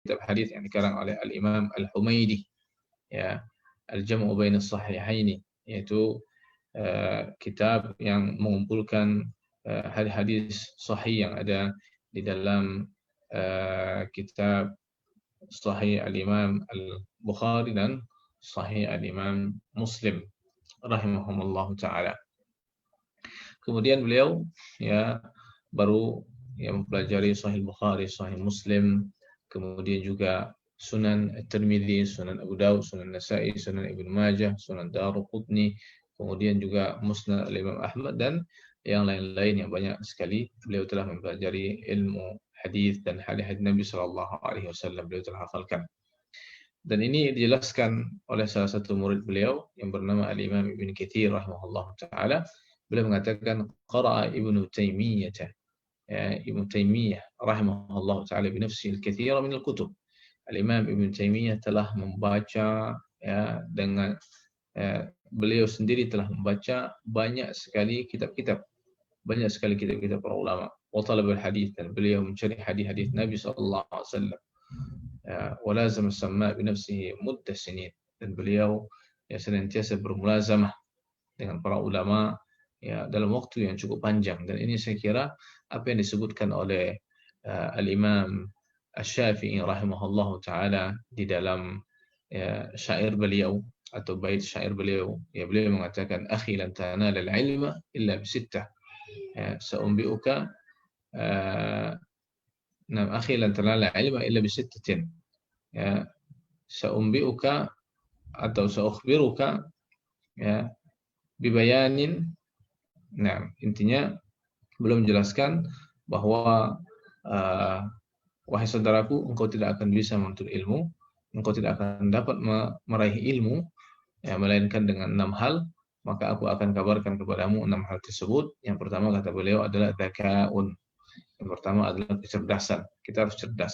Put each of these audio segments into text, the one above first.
kitab hadis yang dikarang oleh Al-Imam Al-Humaidi, ya, Al-Jam'u Baina Sahihaini, yaitu kitab yang mengumpulkan hadis-hadis sahih yang ada di dalam kitab Sahih Al-Imam Al-Bukhari dan Sahih Al-Imam Muslim rahimahumullah taala. Kemudian beliau ya baru mempelajari Sahih Bukhari, Sahih Muslim, kemudian juga Sunan At-Tirmidzi, Sunan Abu Daud, Sunan Nasa'i, Sunan Ibnu Majah, Sunan Daruqutni, kemudian juga Musnad Imam Ahmad dan yang lain-lain yang banyak sekali. Beliau telah mempelajari ilmu hadis dan hadis Nabi Shallallahu Alaihi Wasallam, beliau telah hafalkan. Dan ini dijelaskan oleh salah satu murid beliau yang bernama Al-Imam Ibn Katsir rahimahullah taala. Beliau mengatakan qara'a Ibnu Taimiyah, ya, Ibnu Taimiyah rahimahullah taala bi nafsihi al-katsir min al-kutub. Al-Imam Ibn Taimiyah telah membaca, ya, dengan beliau sendiri telah membaca banyak sekali kitab-kitab, banyak sekali kitab-kitab para ulama. Wa talab al-hadis, dan beliau mencari hadis-hadis Nabi sallallahu alaihi wasallam. Walazam as-samma' bi nafsihi muddah sinin, dan beliau ya senantiasa bermulazamah dengan para ulama ya dalam waktu yang cukup panjang. Dan ini saya kira apa yang disebutkan oleh Al-Imam Asy-Syafi'i rahimahullahu taala di dalam syair beliau atau bait syair beliau, ya beliau mengatakan akhi lan tanala al-ilma illa bi sittah, sa'unbi'uka nam akhi lan tanala al-ilma illa bi sittatin, ya sa'unbi'uka atau sa'ukhbiruka ya bibayanin. Nah, intinya belum menjelaskan bahwa wahai saudaraku, engkau tidak akan bisa menuntut ilmu, engkau tidak akan dapat meraih ilmu ya, melainkan dengan 6 hal, maka aku akan kabarkan kepadamu 6 hal tersebut. Yang pertama kata beliau adalah dzakaun. Yang pertama adalah kecerdasan. Kita harus cerdas,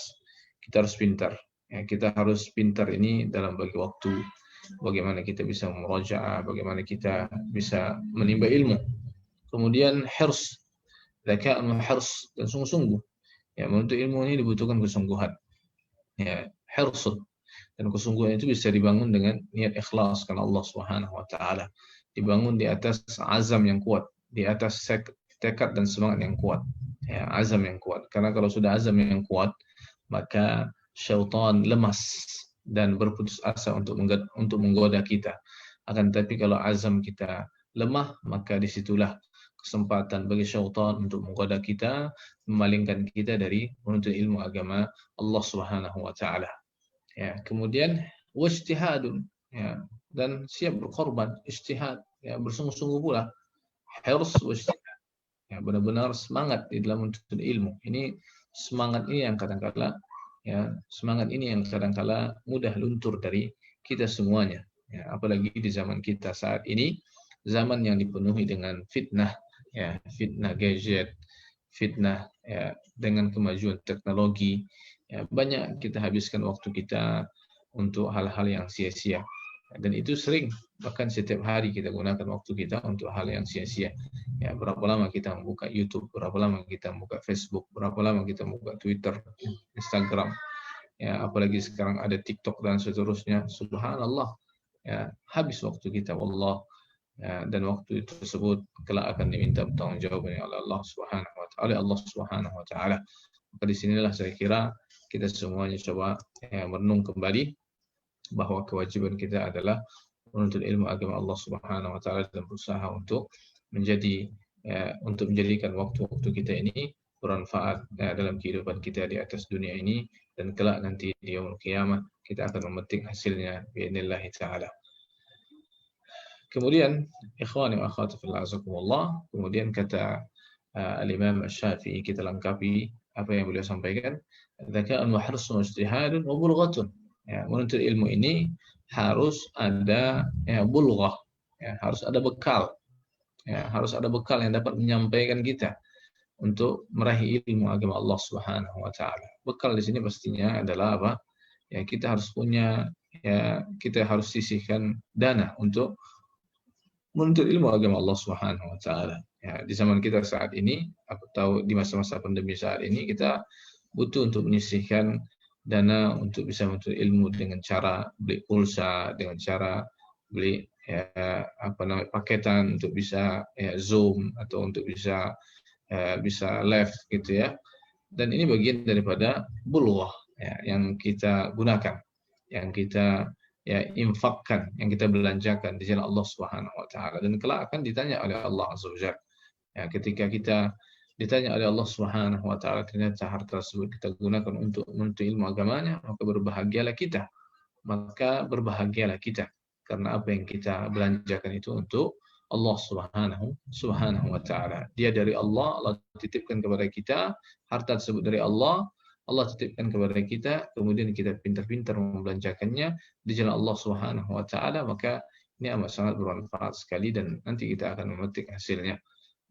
kita harus pintar. Ya, kita harus pintar ini dalam bagi waktu, bagaimana kita bisa murajaah, bagaimana kita bisa menimba ilmu. Kemudian hirs, dzakaun wa hirs, dan sungguh-sungguh. Ya, menuntut ilmu ini dibutuhkan kesungguhan. Ya, hirsud, dan kesungguhan itu bisa dibangun dengan niat ikhlas karena Allah Subhanahu wa taala. Dibangun di atas azam yang kuat, di atas tekad dan semangat yang kuat. Ya, azam yang kuat. Karena kalau sudah azam yang kuat, maka syaitan lemas dan berputus asa untuk menggoda kita. Akan tetapi kalau azam kita lemah, maka disitulah kesempatan bagi syaitan untuk menggoda kita, memalingkan kita dari menuntut ilmu agama Allah Subhanahu wa taala. Ya, kemudian wajtihadun, ya, dan siap berkorban, ijtihad, ya, bersungguh-sungguh pula. Hirs wajtihad, ya, benar-benar semangat di dalam menuntut ilmu. Ini semangat ini yang kadang-kala mudah luntur dari kita semuanya. Ya, apalagi di zaman kita saat ini, zaman yang dipenuhi dengan fitnah, ya, fitnah gadget, fitnah ya, dengan kemajuan teknologi, ya, banyak kita habiskan waktu kita untuk hal-hal yang sia-sia. Dan itu sering, bahkan setiap hari kita gunakan waktu kita untuk hal yang sia-sia. Ya, berapa lama kita membuka YouTube, berapa lama kita membuka Facebook, berapa lama kita membuka Twitter, Instagram. Ya, apalagi sekarang ada TikTok dan seterusnya. Subhanallah. Ya, habis waktu kita, wallah. Ya, dan waktu tersebut kelak akan diminta pertanggungjawaban oleh Allah Subhanahu wa taala. Maka disinilah saya kira kita semuanya coba merenung kembali bahwa kewajiban kita adalah menuntut ilmu agama Allah Subhanahu wa taala dan berusaha untuk menjadikan waktu-waktu kita ini bermanfaat dalam kehidupan kita di atas dunia ini, dan kelak nanti di yaumul qiyamah kita akan memetik hasilnya biidznillah taala. Kemudian ikhwani wa akhwati fillah azakumullah, kemudian kata al-Imam Asy-Syafi'i, kita lengkapi apa yang beliau sampaikan, dzaka'un wa hirsun wa ijtihadun wa bulghatun. Ya, menuntut ilmu ini harus ada bulghah, ya, harus ada bekal. Ya, harus ada bekal yang dapat menyampaikan kita untuk meraih ilmu agama Allah Subhanahu wa taala. Bekal di sini pastinya adalah apa? Ya, kita harus punya, ya, kita harus sisihkan dana untuk menuntut ilmu agama Allah Subhanahu wa taala. Ya, di zaman kita saat ini, aku tahu di masa-masa pandemi saat ini, kita butuh untuk menyisihkan dana untuk bisa menuntut ilmu dengan cara beli pulsa, dengan cara beli ya, apa namanya paketan untuk bisa ya, Zoom atau untuk bisa bisa live gitu ya. Dan ini bagian daripada bulughah ya, yang kita gunakan, yang kita ya infakkan, yang kita belanjakan di jalan Allah Subhanahu wa taala, dan kelak akan ditanya oleh Allah Azza wa Jalla. Ya, ketika kita ditanya oleh Allah Subhanahu wa taala ternyata harta tersebut kita gunakan untuk menuntut ilmu agamanya, maka berbahagialah kita. Maka berbahagialah kita karena apa yang kita belanjakan itu untuk Allah Subhanahu wa taala. Dia dari Allah, Allah titipkan kepada kita, harta tersebut dari Allah, Allah titipkan kepada kita, kemudian kita pintar-pintar membelanjakannya di jalan Allah Subhanahu wa taala, maka ini amat sangat bermanfaat sekali dan nanti kita akan memetik hasilnya.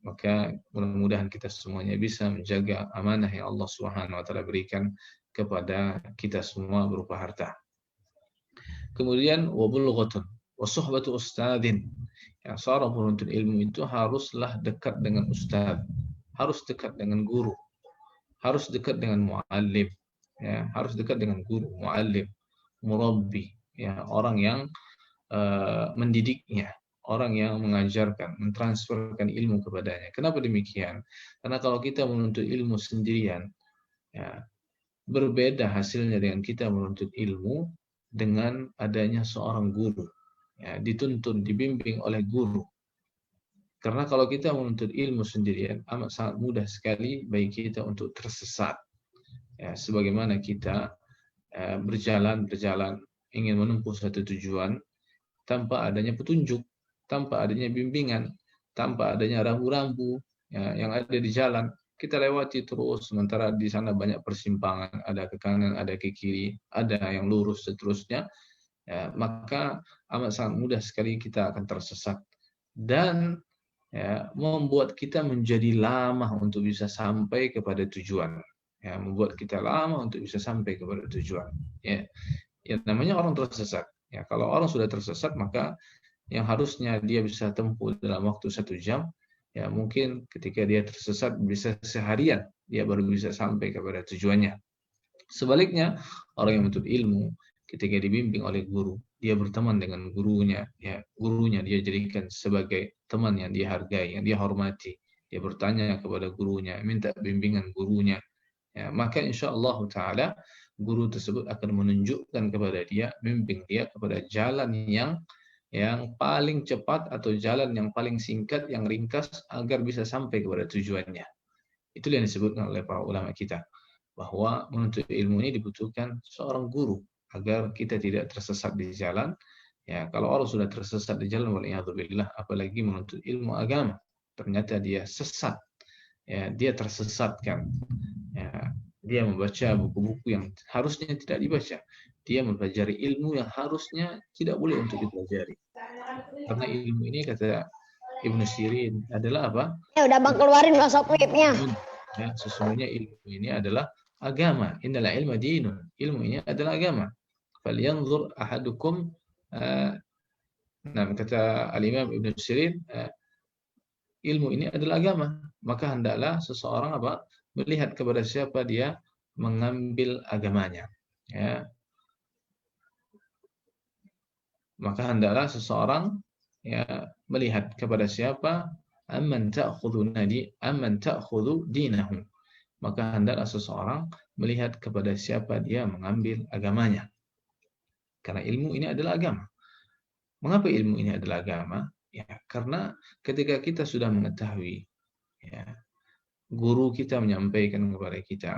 Maka mudah-mudahan kita semuanya bisa menjaga amanah yang Allah Subhanahu wa taala berikan kepada kita semua berupa harta. Kemudian wabulughatun wa suhbatu ustadzin. Ya, seorang penuntut ilmu itu haruslah dekat dengan ustaz, harus dekat dengan guru, harus dekat dengan muallim, ya, harus dekat dengan guru, muallim, murabbi, ya, orang yang mendidiknya, orang yang mengajarkan, mentransferkan ilmu kepadanya. Kenapa demikian? Karena kalau kita menuntut ilmu sendirian, ya, berbeda hasilnya dengan kita menuntut ilmu dengan adanya seorang guru. Ya, dituntun, dibimbing oleh guru. Karena kalau kita menuntut ilmu sendirian, amat sangat mudah sekali bagi kita untuk tersesat. Ya, sebagaimana kita berjalan ingin menempuh satu tujuan tanpa adanya petunjuk, tanpa adanya bimbingan, tanpa adanya rambu-rambu ya, yang ada di jalan. Kita lewati terus, sementara di sana banyak persimpangan, ada ke kanan, ada ke kiri, ada yang lurus, seterusnya. Ya, maka amat sangat mudah sekali kita akan tersesat dan ya, membuat kita menjadi lama untuk bisa sampai kepada tujuan. Ya, membuat kita lama untuk bisa sampai kepada tujuan. Ya, ya namanya orang tersesat. Ya, kalau orang sudah tersesat, maka yang harusnya dia bisa tempuh dalam waktu 1 jam, ya mungkin ketika dia tersesat bisa seharian dia baru bisa sampai kepada tujuannya. Sebaliknya, orang yang menuntut ilmu ketika dibimbing oleh guru, dia berteman dengan gurunya, ya gurunya dia jadikan sebagai teman yang dia hargai, yang dia hormati. Dia bertanya kepada gurunya, minta bimbingan gurunya. Ya, maka insya Allah Taala guru tersebut akan menunjukkan kepada dia, membimbing dia kepada jalan yang paling cepat atau jalan yang paling singkat, yang ringkas agar bisa sampai kepada tujuannya. Itu yang disebutkan oleh para ulama kita, bahwa menuntut ilmu ini dibutuhkan seorang guru agar kita tidak tersesat di jalan. Ya, kalau orang sudah tersesat di jalan, waliyadzubillah, apalagi menuntut ilmu agama, ternyata dia sesat, ya, dia tersesatkan. Ya, dia membaca buku-buku yang harusnya tidak dibaca. Dia mempelajari ilmu yang harusnya tidak boleh untuk dipelajari. Karena ilmu ini kata Ibnu Sirin adalah apa? Ya udah bang keluarin wasopnya. Ya, sesungguhnya ilmu ini adalah agama. Innal ilma dinun. Ilmu ini adalah agama. Falyanzur ahadukum nah kata Al-Imam Ibnu Sirin, ilmu ini adalah agama. Maka hendaklah seseorang apa? Melihat kepada siapa dia mengambil agamanya. Ya. Maka hendaklah seseorang ya melihat kepada siapa amman ta'khudhu dinahu. Maka hendaklah seseorang melihat kepada siapa dia mengambil agamanya. Karena ilmu ini adalah agama. Mengapa ilmu ini adalah agama? Ya, karena ketika kita sudah mengetahui, ya, guru kita menyampaikan kepada kita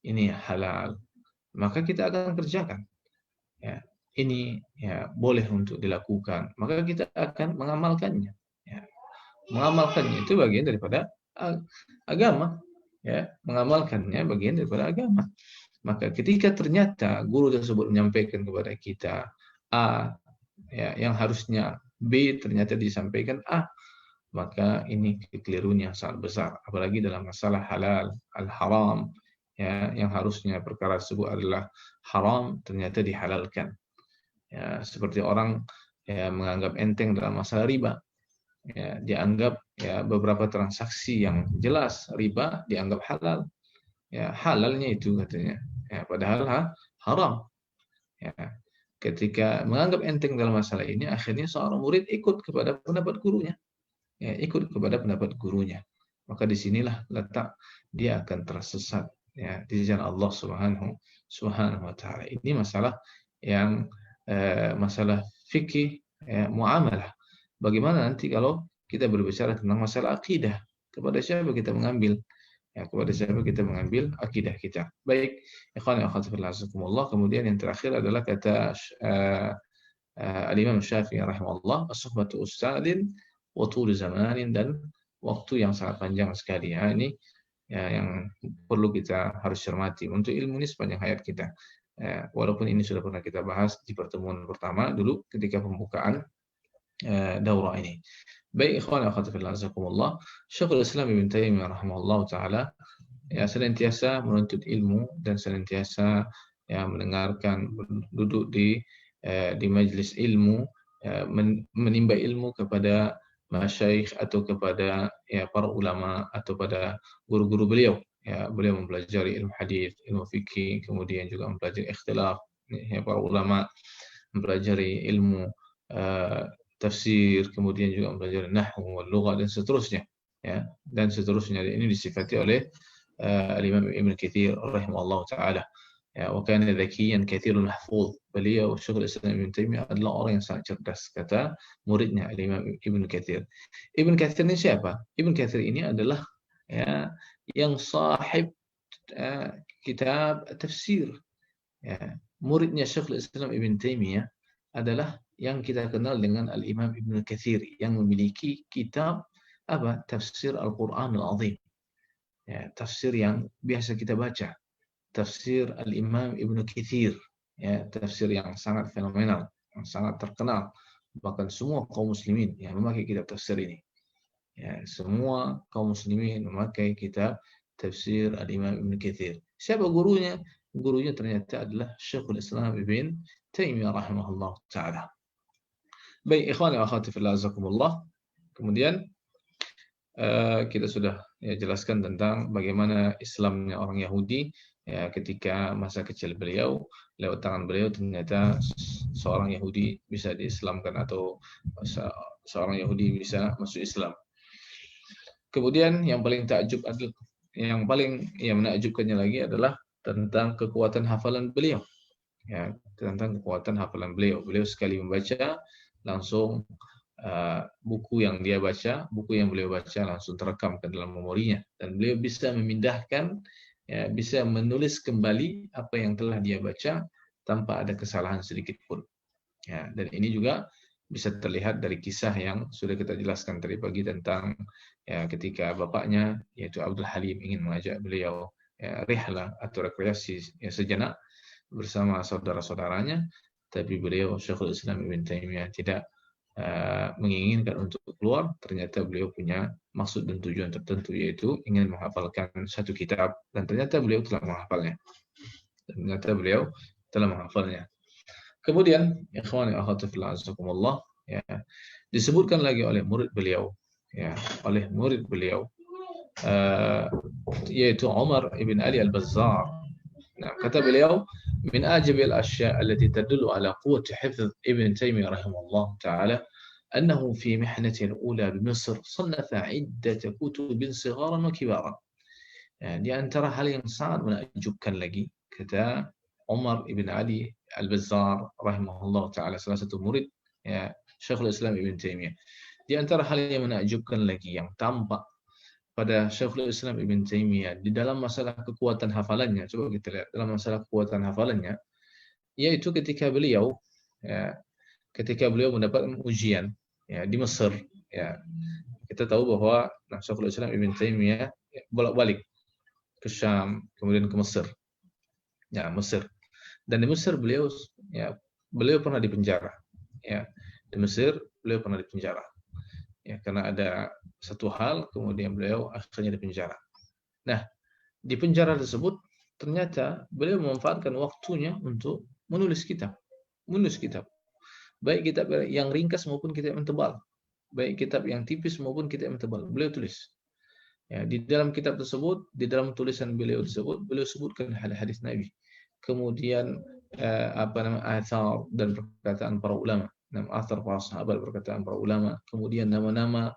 ini halal, maka kita akan kerjakan. Ya, ini ya boleh untuk dilakukan, maka kita akan mengamalkannya. Ya, mengamalkannya itu bagian daripada agama. Ya, mengamalkannya bagian daripada agama. Maka ketika ternyata guru tersebut menyampaikan kepada kita A, ya, yang harusnya B ternyata disampaikan A, maka ini kekeliruan yang sangat besar. Apalagi dalam masalah halal, al-haram, ya, yang harusnya perkara tersebut adalah haram ternyata dihalalkan. Ya, seperti orang ya, menganggap enteng dalam masalah riba. Ya, dianggap ya beberapa transaksi yang jelas riba dianggap halal. Ya, halalnya itu katanya. Ya, padahal haram. Ya. Ketika menganggap enteng dalam masalah ini, akhirnya seorang murid ikut kepada pendapat gurunya. Ya, ikut kepada pendapat gurunya. Maka disinilah letak dia akan tersesat ya di jalan Allah Subhanahu wa taala. Ini masalah yang masalah fikih ya, muamalah. Bagaimana nanti kalau kita berbicara tentang masalah akidah? Kepada siapa kita mengambil? Ya, kepada siapa kita mengambil akidah kita. Baik, ikhwan wa akhwat fillah, kemudian yang terakhir adalah kata Al-Imam Syafi'i rahimahullah, as-suhbatu ustadin wa tul zamanin, dan waktu yang sangat panjang sekali. Ya, ini ya, yang perlu kita harus cermati untuk ilmu ini sepanjang hayat kita. Walaupun ini sudah pernah kita bahas di pertemuan pertama dulu ketika pembukaan daurah ini. Baik, ikhwan wa akhwat fillah, jazakumullah. Syekhul Islam Ibnu Taimiyah rahimahullah taala ya senantiasa menuntut ilmu dan senantiasa ya mendengarkan, duduk di majelis ilmu, menimba ilmu kepada masyayikh atau kepada ya para ulama atau pada guru-guru beliau. Ya, beliau mempelajari ilmu hadis, ilmu fikih, kemudian juga mempelajari ikhtilaf ya para ulama, mempelajari ilmu tafsir, kemudian juga mempelajari nahwu wal lugha dan seterusnya. Ya, dan seterusnya. Ini disifati oleh Al-Imam Ibn Katsir rahimahullah taala. Ya, wa kana dzakiyan katsirul mahfuz. Beliau Syekhul Islam Ibn Taimiyah adalah orang yang sangat cerdas, kata muridnya Al-Imam Ibn Katsir. Ibn Katsir ini siapa? Ibn Katsir ini adalah ya yang sahib kitab tafsir. Ya, muridnya Syekhul Islam Ibn Taimiyah adalah yang kita kenal dengan Al-Imam Ibn Katsir yang memiliki kitab apa? Tafsir Al-Qur'an Al-Azim. Ya, tafsir yang biasa kita baca. Tafsir Al-Imam Ibn Katsir, ya, tafsir yang sangat fenomenal, yang sangat terkenal. Bahkan semua kaum muslimin yang memakai kitab tafsir ini. Ya, semua kaum muslimin memakai kitab tafsir Al-Imam Ibn Katsir. Siapa gurunya? Gurunya ternyata adalah Syekhul Islam Ibn Taimiyah rahimahullah taala. Baik, ikhwan wa akhwati fillah, jazakumullah. Kemudian kita sudah ya, jelaskan tentang bagaimana Islamnya orang Yahudi ya, ketika masa kecil beliau, lewat tangan beliau ternyata seorang Yahudi bisa diislamkan atau seorang Yahudi bisa masuk Islam. Kemudian yang paling takjub adalah, yang paling menakjubkannya lagi adalah tentang kekuatan hafalan beliau. Ya, tentang kekuatan hafalan beliau. Beliau sekali membaca langsung buku yang dia baca, buku yang beliau baca langsung terekam ke dalam memorinya, dan beliau bisa memindahkan, ya, bisa menulis kembali apa yang telah dia baca tanpa ada kesalahan sedikit pun. Ya, dan ini juga bisa terlihat dari kisah yang sudah kita jelaskan tadi pagi tentang ya, ketika bapaknya yaitu Abdul Halim ingin mengajak beliau ya, rihlah atau rekreasi ya, sejenak bersama saudara-saudaranya, tapi beliau Syekhul Islam Ibn Taimiyah tidak menginginkan untuk keluar. Ternyata beliau punya maksud dan tujuan tertentu, yaitu ingin menghafalkan satu kitab, dan ternyata beliau telah menghafalnya. Kemudian ikhwani akhwati fillah azakumullah, ya, disebutkan lagi oleh murid beliau, ya, yaitu Umar ibn Ali al-Bazzar. Nah, kata beliau, min ajabil asya' allati tadullu ala quwwati hifdh Ibn Taimiyah rahimahullah taala annahu fi mihnati al-ula bi Misr sannafa 'iddat kutub sigharan wa kibaran. Ya, di antara hal yang sangat menakjubkan lagi, kata Umar ibn Ali al-Bazzar rahimahullah taala, salah satu murid ya Syekhul Islam Ibn Taimiyah. Di antara hal yang menakjubkan lagi yang tampak pada Syekhul Islam Ibn Taimiyah di dalam masalah kekuatan hafalannya, coba kita lihat dalam masalah kekuatan hafalannya, yaitu ketika beliau mendapatkan ujian ya di Mesir, ya, kita tahu bahwa Syekhul Islam Ibn Taimiyah bolak-balik ke Syam, kemudian ke Mesir, ya Mesir, dan di Mesir beliau pernah dipenjara, ya di Mesir beliau pernah dipenjara. Ya, karena ada satu hal, kemudian beliau akhirnya dipenjara. Nah, di penjara tersebut ternyata beliau memanfaatkan waktunya untuk menulis kitab. Baik kitab yang ringkas maupun kitab yang tebal. Baik kitab yang tipis maupun kitab yang tebal. Beliau tulis. Ya, di dalam kitab tersebut, di dalam tulisan beliau tersebut, beliau sebutkan hadis Nabi. Kemudian athar dan perkataan para ulama. Athar para sahabat, perkataan para ulama, kemudian nama-nama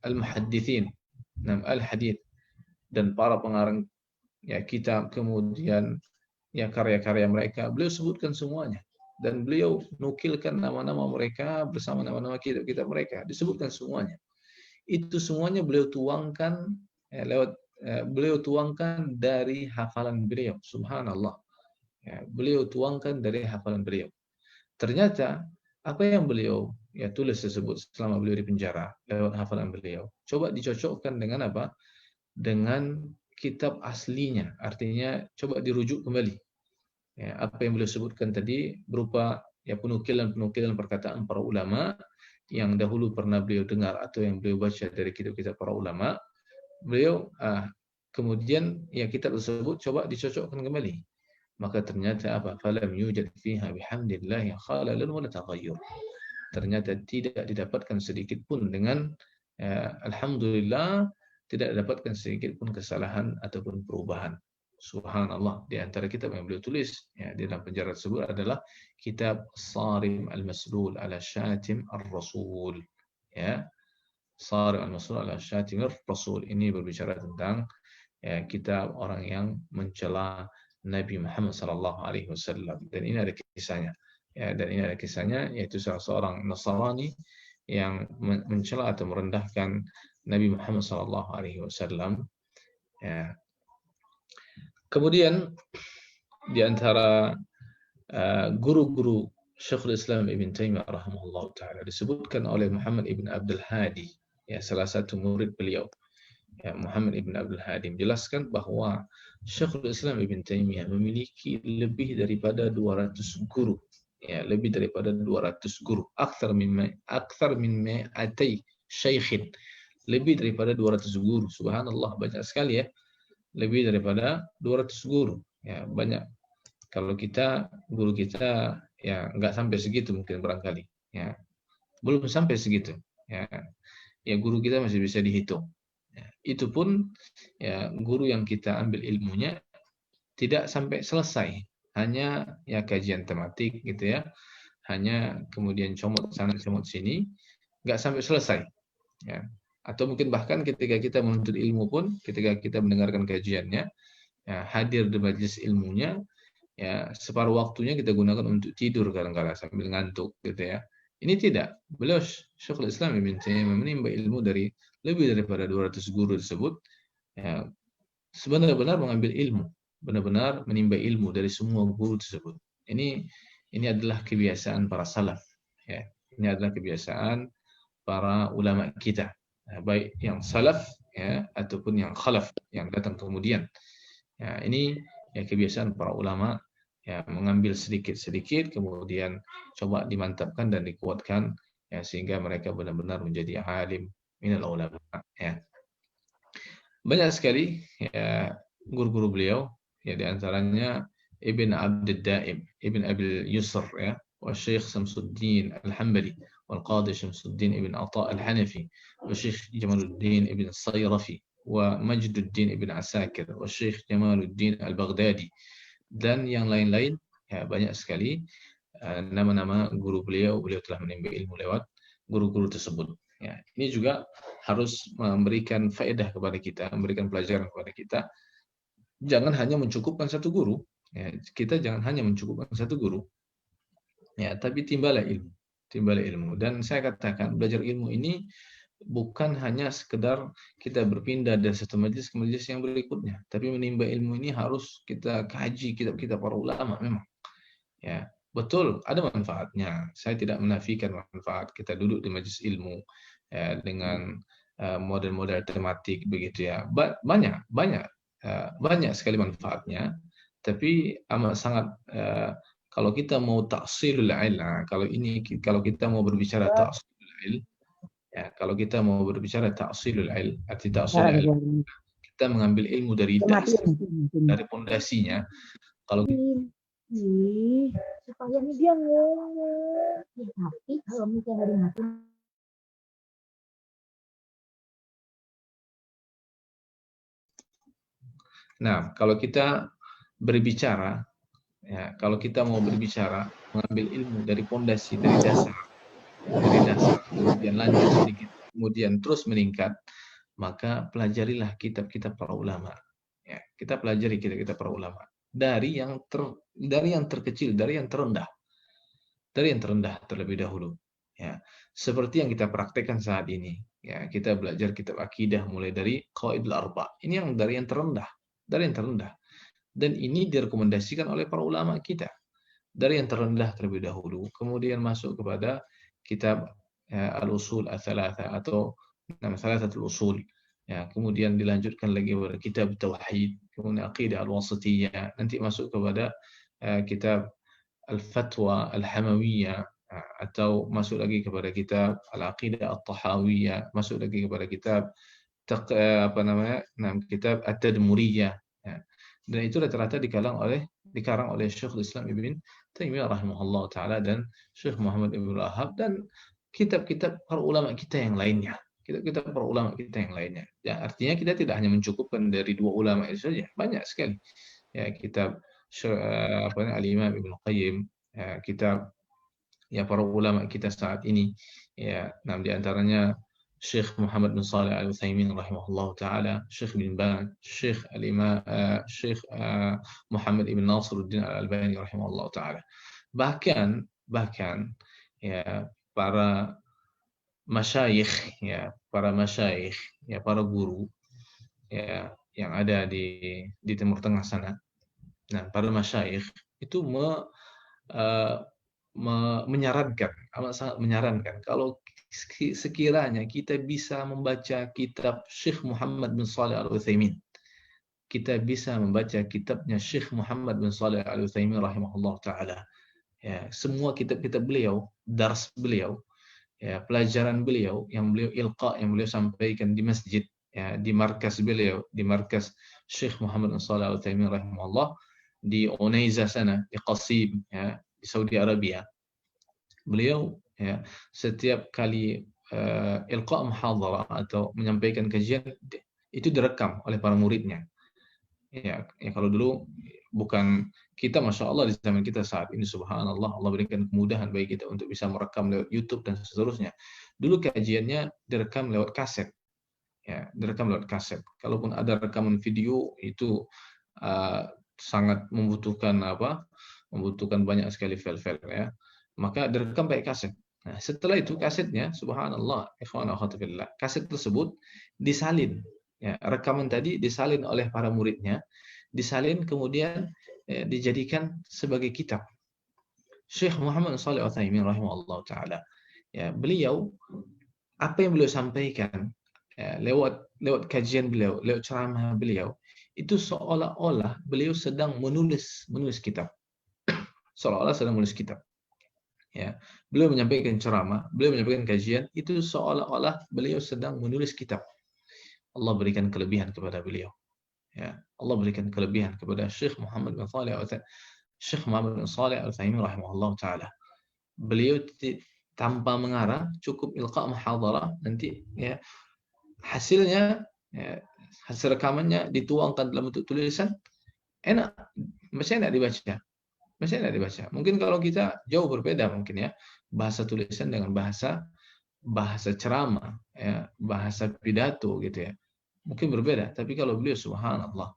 al-muhadditsin, al-hadits, dan para pengarang ya kitab, kemudian ya karya-karya mereka, beliau sebutkan semuanya, dan beliau nukilkan nama-nama mereka bersama nama-nama kitab-kitab mereka, disebutkan semuanya. Itu semuanya beliau tuangkan beliau tuangkan dari hafalan beliau. Subhanallah. Ya, beliau tuangkan dari hafalan beliau. Ternyata apa yang beliau tulis tersebut selama beliau di penjara lewat hafalan beliau, coba dicocokkan dengan apa? Dengan kitab aslinya. Artinya coba dirujuk kembali. Ya, apa yang beliau sebutkan tadi berupa penukilan-penukilan perkataan para ulama yang dahulu pernah beliau dengar atau yang beliau baca dari kitab-kitab para ulama, beliau kemudian kitab tersebut coba dicocokkan kembali. Maka ternyata apa? Falam yujad fiha bihamdillah khalalan wala taghayyur. Ternyata tidak didapatkan sedikit pun dengan alhamdulillah, tidak didapatkan sedikit pun kesalahan ataupun perubahan. Subhanallah. Di antara kitab yang beliau tulis di dalam penjara tersebut adalah kitab Sarim al-Maslul ala Syatim ar-Rasul. Ya. Sarim al-Maslul ala Syatim ar-Rasul. Ini berbicara tentang kitab orang yang mencela Nabi Muhammad sallallahu alaihi wasallam, dan ini ada kisahnya. Dan ini ada kisahnya, yaitu salah seorang Nasrani yang mencela atau merendahkan Nabi Muhammad sallallahu alaihi wasallam. Kemudian di antara guru-guru Syekhul Islam Ibn Taimiyah rahimahullah taala disebutkan oleh Muhammad Ibn Abdul Hadi, salah satu murid beliau. Muhammad Ibn Abdul Hadi menjelaskan bahwa Syekhul Islam Ibn Taimiyah memiliki lebih daripada 200 guru. Lebih daripada 200 guru. Akthar min mi'atay syaikhin. Lebih daripada 200 guru. Subhanallah, banyak sekali ya. Lebih daripada 200 guru. Banyak. Kalau guru kita nggak sampai segitu mungkin barangkali. Belum sampai segitu. Guru kita masih bisa dihitung. Itu pun guru yang kita ambil ilmunya tidak sampai selesai, hanya kajian tematik gitu ya, hanya kemudian comot sana comot sini, nggak sampai selesai. Atau mungkin bahkan ketika kita menuntut ilmu pun, ketika kita mendengarkan kajiannya, hadir di majelis ilmunya, separuh waktunya kita gunakan untuk tidur kadang-kadang sambil ngantuk gitu ya. Ini tidak. Beliau Syekhul Islam Ibn Taimiyah menimba ilmu dari lebih daripada 200 guru tersebut. Sebenar-benar mengambil ilmu, benar-benar menimba ilmu dari semua guru tersebut. Ini adalah kebiasaan para salaf. Ini adalah kebiasaan para ulama kita, baik yang salaf ataupun yang khalaf yang datang kemudian. Ini kebiasaan para ulama, mengambil sedikit-sedikit kemudian coba dimantapkan dan dikuatkan sehingga mereka benar-benar menjadi alim minal ulama. Banyak sekali guru-guru beliau, di antaranya Ibn Abd Daim, Ibn Abil Yusr, wa Syekh Samsuddin Al-Hambali, wal Qadi Syamsuddin Ibn Atha Al-Hanafi, wa Syekh Jamaluddin Ibn Sayrafi, wa Majduddin Ibn Asakir, wa Syekh Jamaluddin Al-Baghdadi, dan yang lain-lain. Banyak sekali nama-nama guru beliau telah menimba ilmu lewat guru-guru tersebut. Ini juga harus memberikan faedah kepada kita, memberikan pelajaran kepada kita. Jangan hanya mencukupkan satu guru. Kita jangan hanya mencukupkan satu guru. Tapi timbalah ilmu. Dan saya katakan belajar ilmu ini bukan hanya sekedar kita berpindah dari satu majelis ke majelis yang berikutnya, tapi menimba ilmu ini harus kita kaji kitab-kitab para ulama memang. Betul, ada manfaatnya. Saya tidak menafikan manfaat kita duduk di majelis ilmu dengan model-model tematik begitu ya. Banyak sekali manfaatnya. Tapi amat sangat kalau kita mau tahsilul ilm, kalau kita mau berbicara tahsilul ilm, kalau kita mau berbicara tahsilul ilm, arti tahsilul ilm, kita mengambil ilmu dari dasar, dari pondasinya. Kalau supaya dia ngomong, tapi kalau misalnya hari mati. Nah, kalau kita berbicara, ya, kalau kita mau berbicara, mengambil ilmu dari pondasi, dari dasar, kemudian lanjut sedikit, kemudian terus meningkat, maka pelajarilah kitab-kitab para ulama. Ya, kita pelajari kitab-kitab para ulama dari yang terkecil, dari yang terendah terlebih dahulu. Ya, seperti yang kita praktekkan saat ini. Ya, kita belajar kitab akidah mulai dari Qawaidul Arba. Ini yang dari yang terendah, dari yang terendah. Dan ini direkomendasikan oleh para ulama kita dari yang terendah terlebih dahulu, kemudian masuk kepada kitab Al-Usul Ats-Tsalatsa atau Tsalatsatul Usul. Ya, kemudian dilanjutkan lagi kepada kitab Tauhid, kemudian Aqidah Al-Wasithiyah, nanti masuk kepada kitab Al-Fatwa Al-Hamawiyah, atau masuk lagi kepada kitab Al-Aqidah At-Tahawiyah, masuk lagi kepada kitab kitab At-Tadmuriyah. Ya. Dan itu rata-rata dikarang oleh Syekhul Islam Ibn Taimiyah rahimahullah taala dan Syekh Muhammad Ibn Wahab dan kitab-kitab para ulama kita yang lainnya. Kitab-kitab para ulama kita yang lainnya. Ya, artinya kita tidak hanya mencukupkan dari dua ulama itu saja, banyak sekali. Ya, kitab Al-Imam Ibn Qayyim, ya, kitab ya para ulama kita saat ini, ya, di antaranya Syekh Muhammad bin Shalih Al-Utsaimin rahimahullah taala, Syekh bin Baz, Syekh Muhammad ibn Nasiruddin Al-Albani rahimahullah taala. Bahkan ya para masyayikh, ya para guru, ya yang ada di Timur Tengah sana. Nah, para masyayikh itu menyarankan, amat sangat menyarankan kalau sekiranya kita bisa membaca kitab Syekh Muhammad bin Shalih Al-Utsaimin, kita bisa membaca kitabnya Syekh Muhammad bin Shalih Al-Utsaimin rahimahullah taala. Ya, semua kitab-kitab beliau, dars beliau, ya, pelajaran beliau yang beliau ilqa, yang beliau sampaikan di masjid, ya, di markas beliau, di markas Syekh Muhammad bin Shalih Al-Utsaimin rahimahullah di Unaiza sana, di Qasim, ya, di Saudi Arabia. Beliau, ya, setiap kali ilqa muhadharah atau menyampaikan kajian itu direkam oleh para muridnya. Ya, kalau dulu bukan kita, masya Allah di zaman kita saat ini subhanallah Allah berikan kemudahan bagi kita untuk bisa merekam lewat YouTube dan seterusnya. Dulu kajiannya direkam lewat kaset, ya, direkam lewat kaset. Kalaupun ada rekaman video itu sangat membutuhkan banyak sekali file-file, ya. Maka direkam pakai kaset. Nah, setelah itu kasetnya, subhanallah, ikhwan akhwatullah, kaset tersebut disalin. Ya, rekaman tadi disalin oleh para muridnya, disalin kemudian dijadikan sebagai kitab. Syekh Muhammad Shalih Al-Utsaimin rahimahullah taala, ya, beliau apa yang beliau sampaikan, ya, lewat kajian beliau, lewat ceramah beliau, itu seolah-olah beliau sedang menulis kitab. Seolah-olah sedang menulis kitab. Ya, beliau menyampaikan ceramah, beliau menyampaikan kajian, itu seolah-olah beliau sedang menulis kitab. Allah berikan kelebihan kepada beliau. Ya, Allah berikan kelebihan kepada Syekh Muhammad bin Shalih Al-Utsaimin rahimahullah taala. Beliau tanpa mengarang, cukup ilqa muhadharah, nanti, ya, hasilnya, ya, hasil rekamannya dituangkan dalam bentuk tulisan, enak, masih enak dibaca. Masih enak dibaca. Mungkin kalau kita jauh berbeda mungkin, ya, bahasa tulisan dengan bahasa ceramah, ya, bahasa pidato gitu, ya. Mungkin berbeda, tapi kalau beliau subhanallah,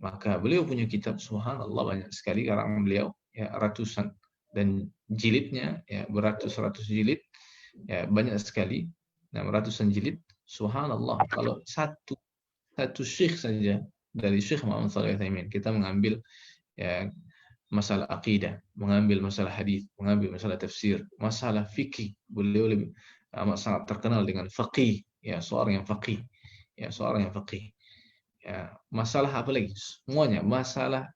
maka beliau punya kitab subhanallah banyak sekali karangan beliau, ya, ratusan, dan jilidnya, ya, beratus-ratus jilid, ya, banyak sekali, nah, ratusan jilid, subhanallah. Kalau satu syekh saja dari Syekh Muhammad Shalih Al-Utsaimin kita mengambil, ya, masalah akidah, mengambil masalah hadis, mengambil masalah tafsir, masalah fikih, beliau lebih amat sangat terkenal dengan faqih, ya, seorang yang faqih, ya, seorang yang faqih. Ya, masalah apa lagi? Semuanya masalah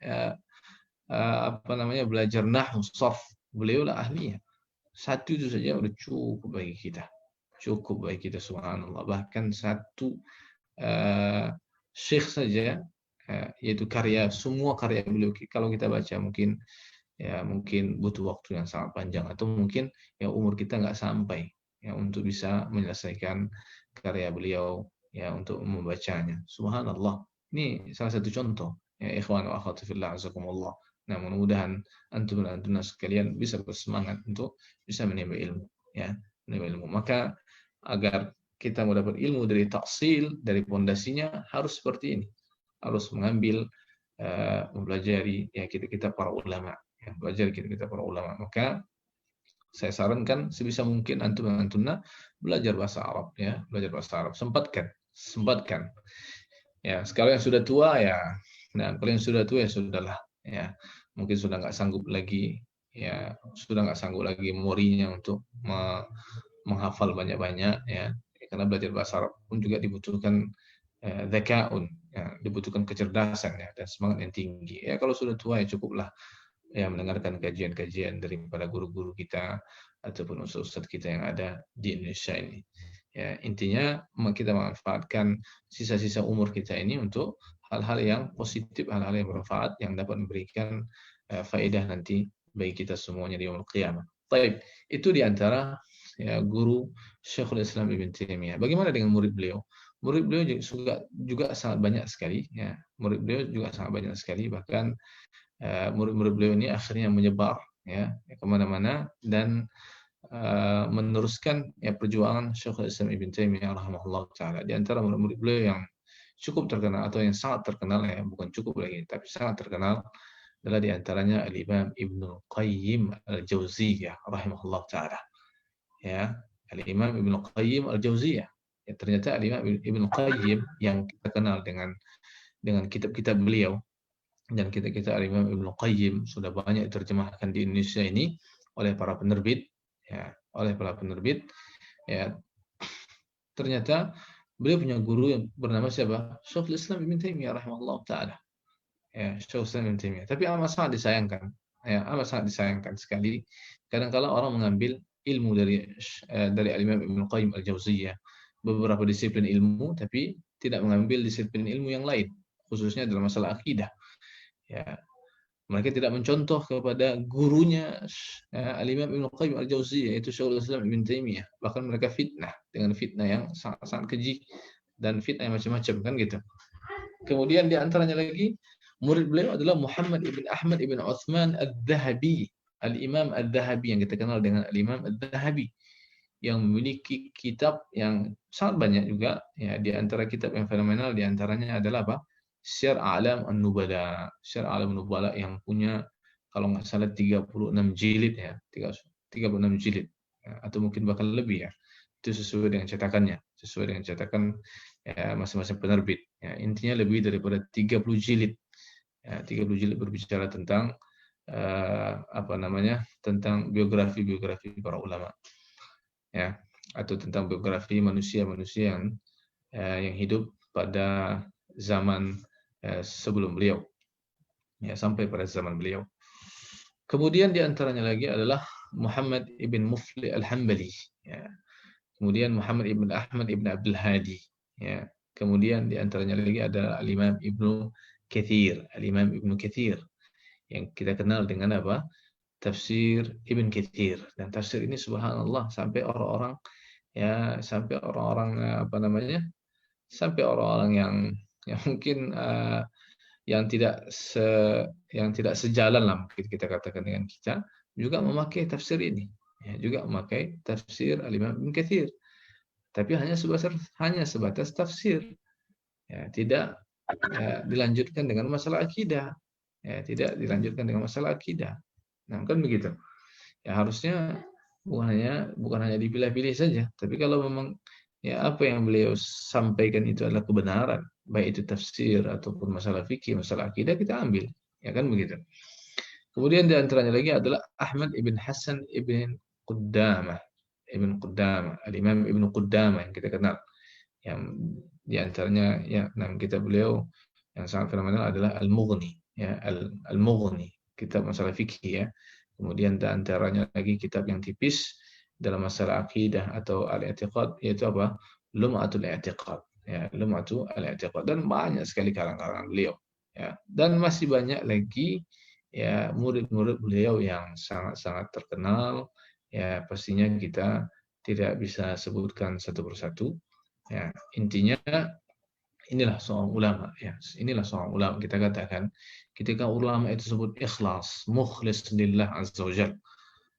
belajar nahwu, sarf, beliau lah ahlinya. Satu itu saja udah cukup bagi kita. Cukup bagi kita subhanallah. Bahkan satu syekh saja, yaitu semua karya beliau kalau kita baca mungkin butuh waktu yang sangat panjang, atau mungkin, ya, umur kita nggak sampai, ya, untuk bisa menyelesaikan karya beliau, ya, untuk membacanya. Subhanallah. Ini salah satu contoh, Ya ikhwan wa akhwati fillah azakumullah. Nah, mudah-mudahan antum dan antum sekalian bisa bersemangat untuk bisa menimba ilmu, ya, menimba ilmu. Maka agar kita mau dapat ilmu dari taksil, dari pondasinya harus seperti ini. Harus mengambil mempelajari ya kita para ulama, ya, belajar kita para ulama. Maka saya sarankan sebisa mungkin antum dan antunna belajar bahasa Arab, ya, belajar bahasa Arab. Sempatkan. Ya, kalau yang sudah tua ya, nah kalau yang sudah tua ya sudahlah, ya. Mungkin sudah nggak sanggup lagi, ya, sudah nggak sanggup lagi memorinya untuk menghafal banyak-banyak, ya. Karena belajar bahasa Arab pun juga dibutuhkan dzakaun, ya, dibutuhkan kecerdasan, ya, dan semangat yang tinggi. Ya kalau sudah tua ya cukuplah ya mendengarkan kajian-kajian daripada guru-guru kita ataupun ustaz-ustaz kita yang ada di Indonesia ini. Ya, intinya kita memanfaatkan sisa-sisa umur kita ini untuk hal-hal yang positif, hal-hal yang bermanfaat yang dapat memberikan faedah nanti bagi kita semuanya di yaumul qiyamah. Baik, itu diantara ya, guru Syekhul Islam Ibn Taimiyah. Bagaimana dengan murid beliau? Murid beliau juga sangat banyak sekali, ya. Murid beliau juga sangat banyak sekali, bahkan murid-murid beliau ini akhirnya menyebar ya kemana-mana dan meneruskan ya perjuangan Syekhul Islam Ibn Taimiyah rahimahullah taala. Di antara murid-murid beliau yang cukup terkenal atau yang sangat terkenal, ya bukan cukup lagi tapi sangat terkenal adalah di antaranya Al-Imam Ibnu Qayyim Al-Jauziyah rahimahullah taala. Ya, Al-Imam Ibnu Qayyim Al-Jauziyah. Ya, ternyata Al-Imam Ibnu Qayyim yang kita kenal dengan kitab-kitab beliau dan kita Al-Imam Ibnu Qayyim sudah banyak diterjemahkan di Indonesia ini oleh para penerbit, ya, ya. Ternyata beliau punya guru yang bernama siapa? Syekhul Islam Ibn Taimiyah rahimahullah taala. Ya, Syekhul Islam Ibn Taimiyah. Tapi amat sangat disayangkan, ya, amat sangat disayangkan sekali kadang-kala orang mengambil ilmu dari Al-Imam Ibnu Qayyim Al-Jauziyah, beberapa disiplin ilmu, tapi tidak mengambil disiplin ilmu yang lain, khususnya dalam masalah akidah. Ya, mereka tidak mencontoh kepada gurunya Al-Imam Ibnu Qayyim Al-Jauziyah, yaitu Syekhul Islam Ibn Taimiyah. Bahkan mereka fitnah dengan fitnah yang sangat-sangat keji dan fitnah yang macam-macam, kan gitu. Kemudian di antaranya lagi murid beliau adalah Muhammad ibn Ahmad ibn Uthman Al-Dhahabi, Al-Imam Al-Dhahabi yang kita kenal dengan Al-Imam Al-Dhahabi, yang memiliki kitab yang sangat banyak juga, ya. Di antara kitab yang fenomenal di antaranya adalah apa? Syiar A'lam An-Nubala. Syiar A'lam An-Nubala yang punya kalau nggak salah 36 jilid, ya. 36 jilid, ya, atau mungkin bahkan lebih, ya. Itu sesuai dengan cetakannya, sesuai dengan cetakan ya, masing-masing penerbit. Ya, intinya lebih daripada 30 jilid. Ya, 30 jilid berbicara tentang tentang biografi para ulama. Ya, atau tentang biografi manusia-manusia yang hidup pada zaman sebelum beliau, ya, sampai pada zaman beliau. Kemudian di antaranya lagi adalah Muhammad ibn Mufli Al-Hambali, ya. Kemudian Muhammad ibn Ahmad ibn Abdul Hadi, ya. Kemudian di antaranya lagi ada Al-Imam Ibnu Katsir, Al-Imam Ibnu Katsir yang kita kenal dengan apa? Tafsir Ibn Katsir. Dan tafsir ini subhanallah sampai orang-orang sampai orang-orang yang mungkin yang tidak sejalan lah mungkin kita katakan dengan kita juga memakai tafsir ini, ya, juga memakai tafsir Al-Imam Ibn Katsir, tapi hanya sebatas tafsir, ya, tidak dilanjutkan dengan masalah akidah, ya, tidak dilanjutkan dengan masalah akidah. Nah, kan begitu. Ya harusnya bukan hanya dipilah-pilih saja, tapi kalau memang ya apa yang beliau sampaikan itu adalah kebenaran, baik itu tafsir ataupun masalah fikih, masalah akidah, kita ambil, ya kan begitu. Kemudian di antaranya lagi adalah Ahmad ibn Hasan ibn Qudamah, Al-Imam Ibn Qudamah yang kita kenal. Yang di antaranya ya kitab beliau yang sangat fenomenal adalah Al-Mughni, ya, Al-Mughni, kitab masalah fikih, ya. Kemudian di antaranya lagi kitab yang tipis dalam masalah akidah atau al-i'tiqad, yaitu apa? Lum'atul I'tiqad, ya, Lum'atul I'tiqad, dan banyak sekali karangan beliau, ya. Dan masih banyak lagi, ya, murid-murid beliau yang sangat-sangat terkenal, ya, pastinya kita tidak bisa sebutkan satu persatu, ya. Intinya inilah seorang ulama, ya. Inilah seorang ulama. Kita katakan ketika ulama itu sebut ikhlas, mukhlis lillah azza wajal,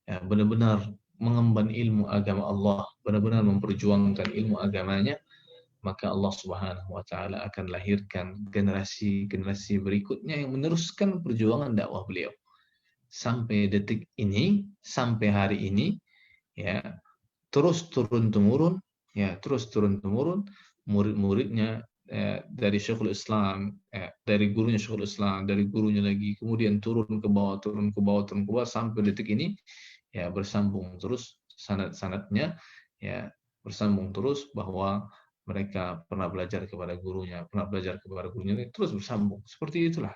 ya, benar-benar mengemban ilmu agama Allah, benar-benar memperjuangkan ilmu agamanya, maka Allah Subhanahu wa taala akan lahirkan generasi-generasi berikutnya yang meneruskan perjuangan dakwah beliau. Sampai detik ini, sampai hari ini, ya, terus turun temurun, ya, terus turun temurun, murid-muridnya, dari Syekhul Islam, dari gurunya Syekhul Islam, dari gurunya lagi, kemudian turun ke bawah, turun ke bawah, turun ke bawah, sampai detik ini, ya, bersambung terus sanad-sanadnya, ya, bersambung terus bahwa mereka pernah belajar kepada gurunya, pernah belajar kepada gurunya, terus bersambung. Seperti itulah,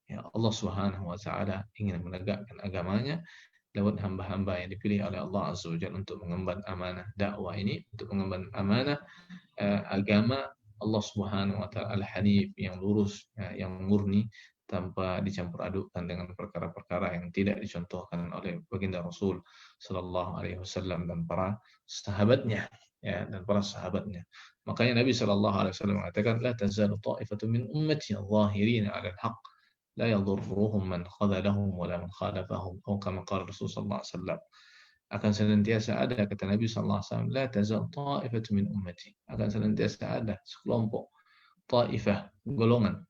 ya, Allah Subhanahu wa taala ingin menegakkan agamanya lewat hamba-hamba yang dipilih oleh Allah Azza wa Jalla untuk mengemban amanah dakwah ini, untuk mengemban amanah agama Allah Subhanahu wa taala Al-Hanif, yang lurus, ya, yang murni, tanpa dicampur adukkan dengan perkara-perkara yang tidak dicontohkan oleh baginda Rasul sallallahu alaihi wasallam dan para sahabatnya, ya, dan para sahabatnya. Makanya Nabi sallallahu alaihi wasallam mengatakan, la tazalu ta'ifatun min ummati dhahirina 'ala al-haq la yadhurruhum man khadhalahum wa la man khalafahum, atau kama qala Rasul sallallahu alaihi wasallam. Akan senantiasa ada, kata Nabi sallallahu alaihi wasallam, la tazal ta'ifatu min ummati, akan senantiasa ada sekelompok, ta'ifah, golongan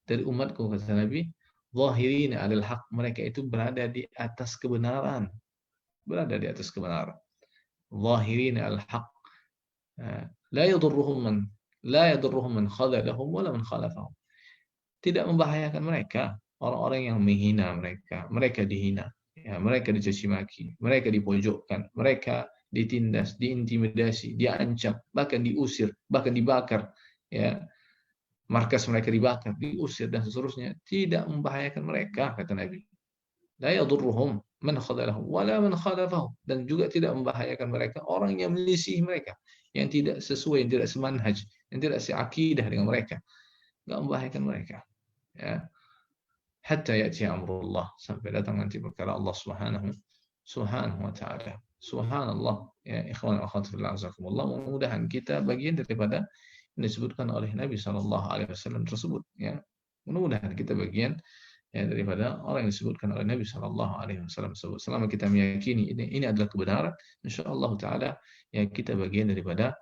dari umatku, kata Nabi, zahirin 'alal haq, mereka itu berada di atas kebenaran, berada di atas kebenaran, zahirin 'alal haq, la yadurruhum man khadhalahum wa la man khalafahum, tidak membahayakan mereka orang-orang yang menghina mereka, mereka dihina, ya, mereka dicaci maki, mereka dipojokkan, mereka ditindas, diintimidasi, diancam, bahkan diusir, bahkan dibakar, ya, markas mereka dibakar, diusir dan seterusnya, tidak membahayakan mereka, kata Nabi. La yadurruhum man khadalahum wala man khalafahum, dan juga tidak membahayakan mereka orang yang menyelisihi mereka, yang tidak sesuai, yang tidak semanhaj, yang tidak seakidah dengan mereka, enggak membahayakan mereka, ya. Hatta ya'ti amrullah, sampai datang nanti perkara Allah Subhanahu wa taala. Subhanallah, ya ikhwan wa akhwat fillah, azakumullah, mudah-mudahan kita bagian daripada yang disebutkan oleh Nabi sallallahu alaihi wasallam tersebut, ya. Mudah-mudahan kita bagian, ya, daripada orang yang disebutkan oleh Nabi sallallahu alaihi wasallam tersebut. Selama kita meyakini ini adalah kebenaran, insyaallah taala, ya, kita bagian daripada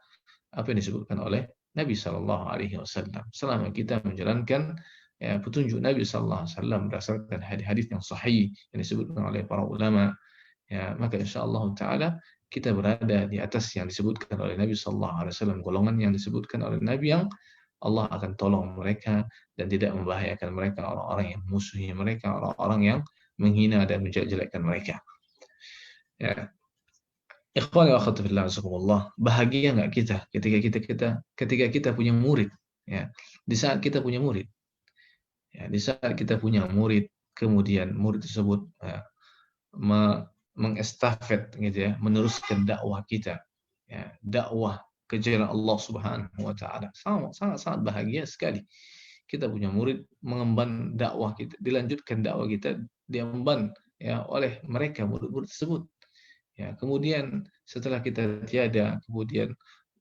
apa yang disebutkan oleh Nabi sallallahu alaihi wasallam. Selama kita menjalankan, ya, petunjuk Nabi sallallahu alaihi wasallam berdasarkan hadis-hadis yang sahih yang disebutkan oleh para ulama, ya, maka insyaallah taala kita berada di atas yang disebutkan oleh Nabi sallallahu alaihi wasallam, golongan yang disebutkan oleh Nabi yang Allah akan tolong mereka dan tidak membahayakan mereka orang-orang yang musuhi mereka, orang-orang yang menghina dan menjelek-jelekkan mereka. Ya. Ikhwan wa akhwat fillah, azakumullah, bahagia enggak kita ketika kita punya murid, ya. Di saat kita punya murid, ya, di saat kita punya murid, kemudian murid tersebut, ya, mengestafet, gitu ya, meneruskan dakwah kita, ya, dakwah ke jalan Allah Subhanahu wa taala. Sangat bahagia sekali. Kita punya murid mengemban dakwah kita, dilanjutkan dakwah kita diemban, ya, oleh mereka, murid-murid tersebut. Ya, kemudian setelah kita tiada, kemudian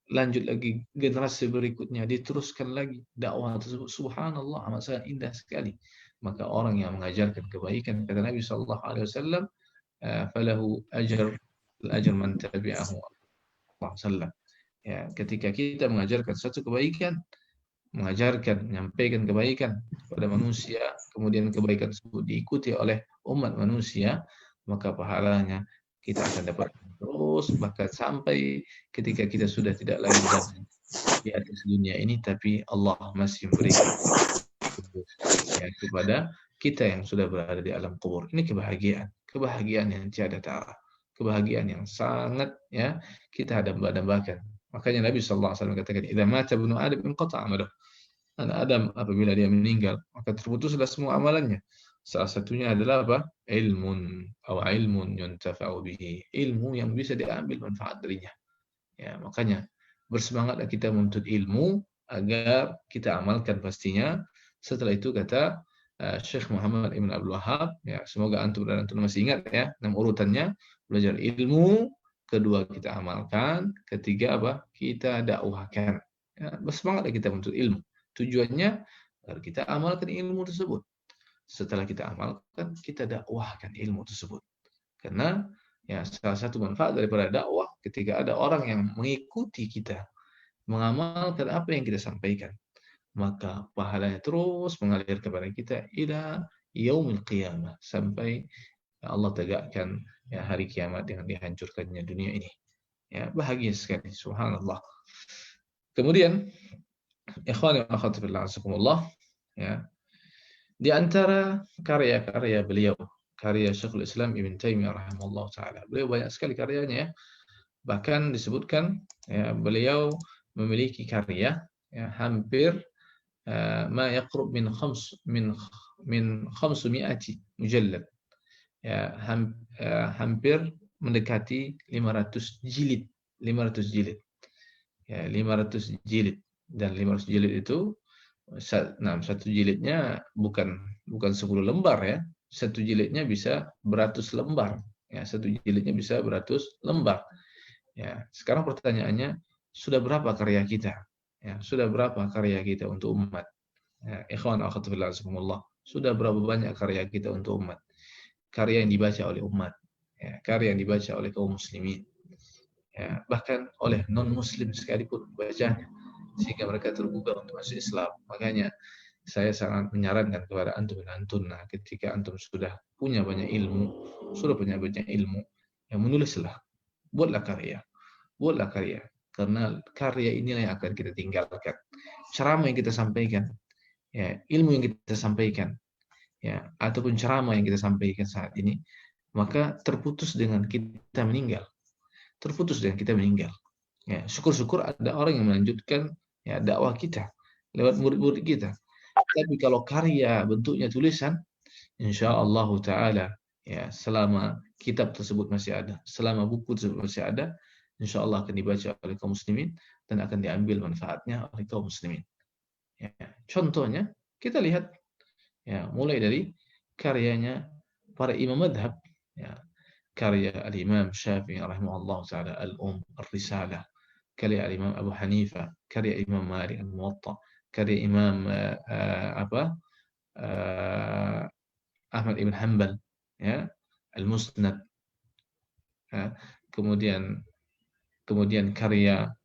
lanjut lagi generasi berikutnya, diteruskan lagi dakwah tersebut. Subhanallah, amat sangat indah sekali. Maka orang yang mengajarkan kebaikan, kata Nabi sallallahu alaihi wasallam, falahu ajr man tabi'ahu sallallahu. Ya, ketika kita mengajarkan satu kebaikan, menyampaikan kebaikan kepada manusia, kemudian kebaikan tersebut diikuti oleh umat manusia, maka pahalanya kita akan dapat terus, bahkan sampai ketika kita sudah tidak lagi di atas dunia ini, tapi Allah masih memberikan, ya, kepada kita yang sudah berada di alam kubur. Ini kebahagiaan yang tiada tara, kebahagiaan yang sangat, ya, kita dambakan. Makanya Nabi sallallahu alaihi wasallam katakan, "Idza mata ibnu Adam inqata 'amaluh." Anak Adam apabila dia meninggal, maka terputuslah semua amalannya. Salah satunya adalah apa? Ilmun yuntafa'u bihi. Ilmu yang bisa diambil manfaat darinya. Ya, makanya bersemangatlah kita menuntut ilmu agar kita amalkan pastinya. Setelah itu kata Syekh Muhammad Ibn Abdul Wahhab, ya, semoga antum dan antum masih ingat, ya, 6 urutannya: belajar ilmu, kedua kita amalkan, ketiga apa? Kita dakwahkan. Ya, bersemangatlah kita menuntut ilmu. Tujuannya agar kita amalkan ilmu tersebut. Setelah kita amalkan, kita dakwahkan ilmu tersebut. Karena ya salah satu manfaat daripada dakwah ketika ada orang yang mengikuti kita, mengamalkan apa yang kita sampaikan, maka pahalanya terus mengalir kepada kita ila yaumil qiyamah, sampai Allah tegakkan ya hari kiamat dengan dihancurkannya dunia ini. Ya, bahagia sekali, subhanallah. Kemudian, ikhwan wa akhwat fillah, azakumullah, ya, di antara karya-karya beliau, karya Syekhul Islam Ibn Taimiyah rahimahullah taala. Beliau banyak sekali karyanya ya. Bahkan disebutkan ya, beliau memiliki karya ya, hampir ma yaqrub min 500 mujallad. Ya, hampir mendekati 500 jilid. 500 jilid. Ya, 500 jilid. Dan 500 jilid itu, satu jilidnya bukan 10 lembar ya. Satu jilidnya bisa beratus lembar. Ya, satu jilidnya bisa beratus lembar. Ya, sekarang pertanyaannya, sudah berapa karya kita? Ya, sudah berapa karya kita untuk umat? Ya, ikhwan akhwat fillah, sudah berapa banyak karya kita untuk umat? Karya yang dibaca oleh umat, ya, karya yang dibaca oleh kaum muslimin, ya, bahkan oleh non muslim sekalipun bacanya, sehingga mereka tergugah untuk masuk Islam. Makanya saya sangat menyarankan kepada antum dan antuna, ketika antum sudah punya banyak ilmu, yang menulislah, buatlah karya, karena karya inilah yang akan kita tinggalkan. Ceramah yang kita sampaikan, ya, ilmu yang kita sampaikan, ya, ataupun ceramah yang kita sampaikan saat ini, maka terputus dengan kita meninggal. Ya, syukur-syukur ada orang yang melanjutkan ya dakwah kita lewat murid-murid kita. Tapi kalau karya bentuknya tulisan, insyaallah taala, ya, selama kitab tersebut masih ada, selama buku tersebut masih ada, insyaallah akan dibaca oleh kaum muslimin dan akan diambil manfaatnya oleh kaum muslimin. Ya, contohnya kita lihat ya, mulai dari karyanya para imam madhab, ya, karya al-Imam Syafi'i rahimahullah taala, Ar-Risalah, karya al-Imam Abu Hanifah, karya Imam Malik al-Muwatta, karya Imam Ahmad ibn Hanbal, ya, Al-Musnad, ya, kemudian karya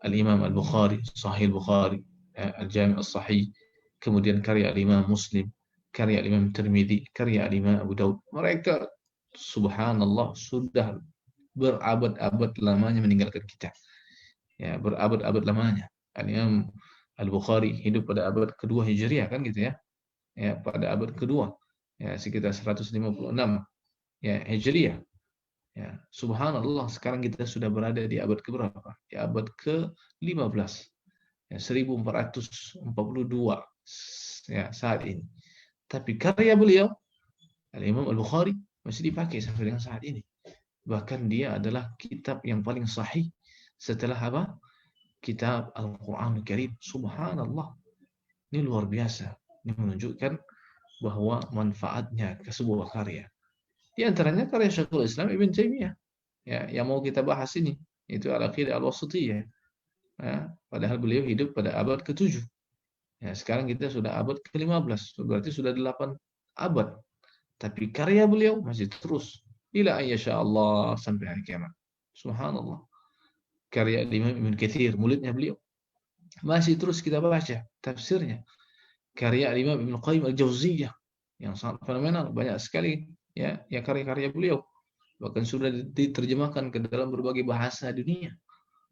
al-Imam Al-Bukhari, Sahih Al-Bukhari, ya, Al-Jami' As-Sahih, kemudian karya al-Imam Muslim, karya al-Imam Tirmidzi, karya al-Imam Abu Daud. Mereka subhanallah sudah berabad-abad lamanya meninggalkan kita. Ya, berabad-abad lamanya. Al-Imam Al-Bukhari hidup pada abad kedua Hijriah kan gitu ya. Ya, pada abad kedua. Ya, sekitar 156 ya Hijriah. Ya, subhanallah, sekarang kita sudah berada di abad keberapa? Di abad ke-15. Ya, 1442 ya saat ini. Tapi karya beliau Al-Imam Al-Bukhari masih dipakai sampai dengan saat ini. Bahkan dia adalah kitab yang paling sahih setelah apa? Kitab Al-Quran Al-Karim. Subhanallah. Ini luar biasa. Ini menunjukkan bahwa manfaatnya ke sebuah karya. Di antaranya karya Syekhul Islam Ibn Taimiyah. Ya, yang mau kita bahas ini. Itu Al-Aqidah Al-Wasithiyah. Ya, padahal beliau hidup pada abad ke-7. Ya, sekarang kita sudah abad ke-15. Berarti sudah 8 abad. Tapi karya beliau masih terus. Ila ayyasha Allah sampai hari kiamat. Subhanallah. Karya Imam Ibn Katsir, muridnya beliau, masih terus kita baca tafsirnya. Karya Imam Ibn Qayyim Al-Jauziyah yang sangat fenomenal, banyak sekali ya karya-karya beliau. Bahkan sudah diterjemahkan ke dalam berbagai bahasa dunia.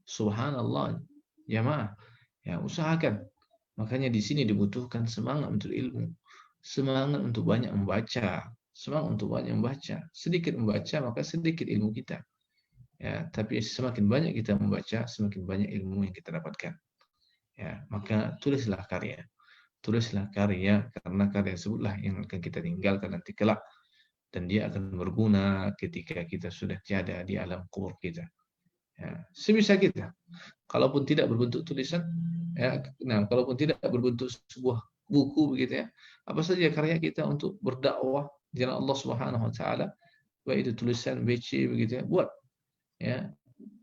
Subhanallah. Jamaah, ya usahakan. Makanya di sini dibutuhkan semangat untuk ilmu, semangat untuk banyak membaca, sedikit membaca maka sedikit ilmu kita. Ya, tapi semakin banyak kita membaca, semakin banyak ilmu yang kita dapatkan. Ya, maka tulislah karya karena karya tersebutlah yang akan kita tinggalkan nanti kelak, dan dia akan berguna ketika kita sudah tiada di alam kubur kita. Ya, sebisa kita. Kalaupun tidak berbentuk tulisan, ya, kalaupun tidak berbentuk sebuah buku begitu ya, apa saja karya kita untuk berdakwah di jalan Allah Subhanahu wa taala, baik itu tulisan, BC begitu ya, buat. Ya,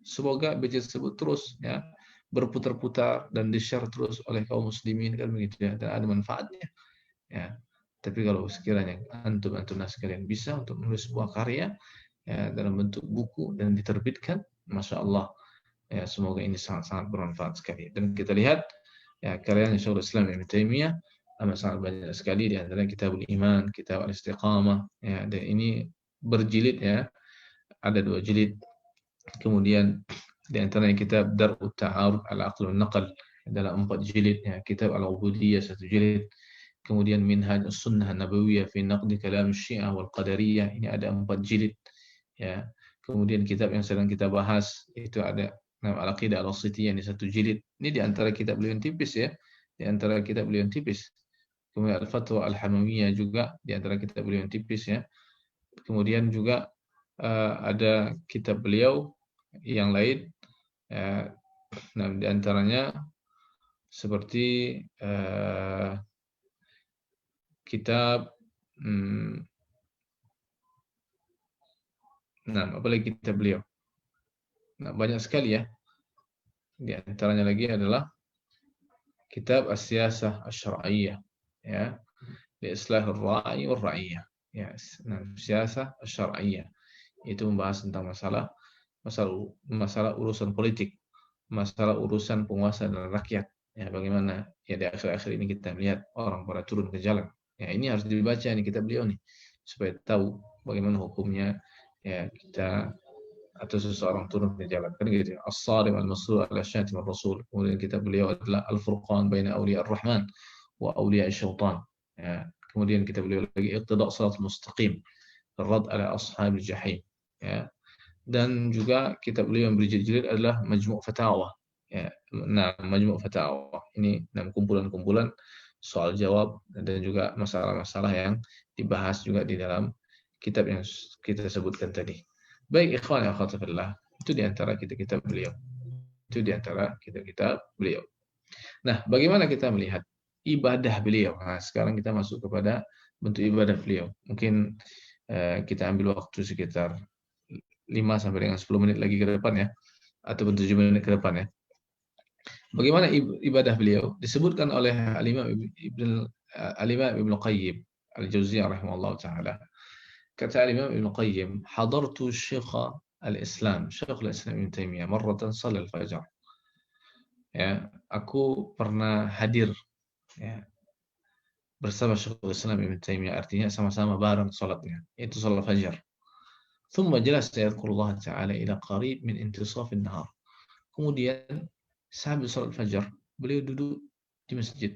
semoga BC tersebut terus ya berputar-putar dan di-share terus oleh kaum muslimin kan begitu ya, dan ada manfaatnya ya. Tapi kalau sekiranya antum sekalian bisa untuk menulis sebuah karya ya dalam bentuk buku dan diterbitkan, masya Allah ya, semoga ini sangat-sangat bermanfaat sekali. Dan kita lihat ya karya Syekhul Islam Ibnu Taimiyah amat sangat banyak sekali, di antaranya Kitabul Iman, Kitab Al-Istiqamah ya, dan ini berjilid ya, ada 2 jilid. Kemudian di antaranya kitab Dar'ut Ta'arud al-Aql wal Naql dalam 4 jilid ya, kitab Al-Ubudiyah 1 jilid. Kemudian Minhaj Sunnah Nabawiyah fi Naqdi Kalam Syiah wal Qadariyah, ini ada 4 jilid ya. Kemudian kitab yang sedang kita bahas itu ada Al-Aqidah Al-Wasithiyah, ini 1 jilid. Ini di antara kitab beliau yang tipis ya, di antara kitab beliau yang tipis. Kemudian Al-Fatwa Al-Hamawiyah juga di antara kitab beliau yang tipis ya. Kemudian juga ada kitab beliau yang lain ya, nah di antaranya seperti kitab apalagi kitab beliau, banyak sekali ya. Di antaranya lagi adalah kitab As-Siyasah Asy-Syar'iyyah ya, li Islahir Ra'i wal Ra'iyah ya. Siyasah Asy-Syar'iyyah itu membahas tentang masalah urusan politik, masalah urusan penguasa dan rakyat ya, bagaimana ya di akhir-akhir ini kita melihat orang pada turun ke jalan ya. Ini harus dibaca nih kitab beliau nih, supaya tahu bagaimana hukumnya ya kita atau seseorang turun ke jalan kan gitu. As-Sarim Al-Maslul ala Syatim Ar-Rasul. Kemudian kitab beliau adalah Al-Furqan baina Awliya Ar-Rahman wa Awliya Asy-Syaitan ya. Kemudian kitab beliau lagi Iqtida' Shiratal Mustaqim, Ar-Rad ala Ashabil Jahim ya. Dan juga kitab beliau yang berjilid-jilid adalah Majmu' Fatawa ya. Nah, Majmu' Fatawa ini 6 kumpulan-kumpulan soal jawab dan juga masalah-masalah yang dibahas juga di dalam kitab yang kita sebutkan tadi. Baik ikhwan ya akhwat fillah, itu di antara kitab-kitab beliau. Itu di antara kitab-kitab beliau. Nah, bagaimana kita melihat ibadah beliau? Nah, sekarang kita masuk kepada bentuk ibadah beliau. Mungkin kita ambil waktu sekitar 5 sampai dengan 10 menit lagi ke depan ya, atau 7 menit ke depan ya. Bagaimana ibadah beliau? Disebutkan oleh Al-Imam Ibnu Qayyim Al-Jauziyah rahimahullah taala. Kata Imam Ibn Qayyim, hadartu Syekh al-Islam, Syekhul Islam Ibn Taimiyah, marratan salat al-fajr. Ya, aku pernah hadir ya, bersama Syekhul Islam Ibn Taimiyah, artinya sama-sama bareng salatnya, itu salat fajar. Thumma jalasa yadhkurullah ta'ala ila qarib min intisaf an-nahar. Kemudian sambil salat fajar, beliau duduk di masjid.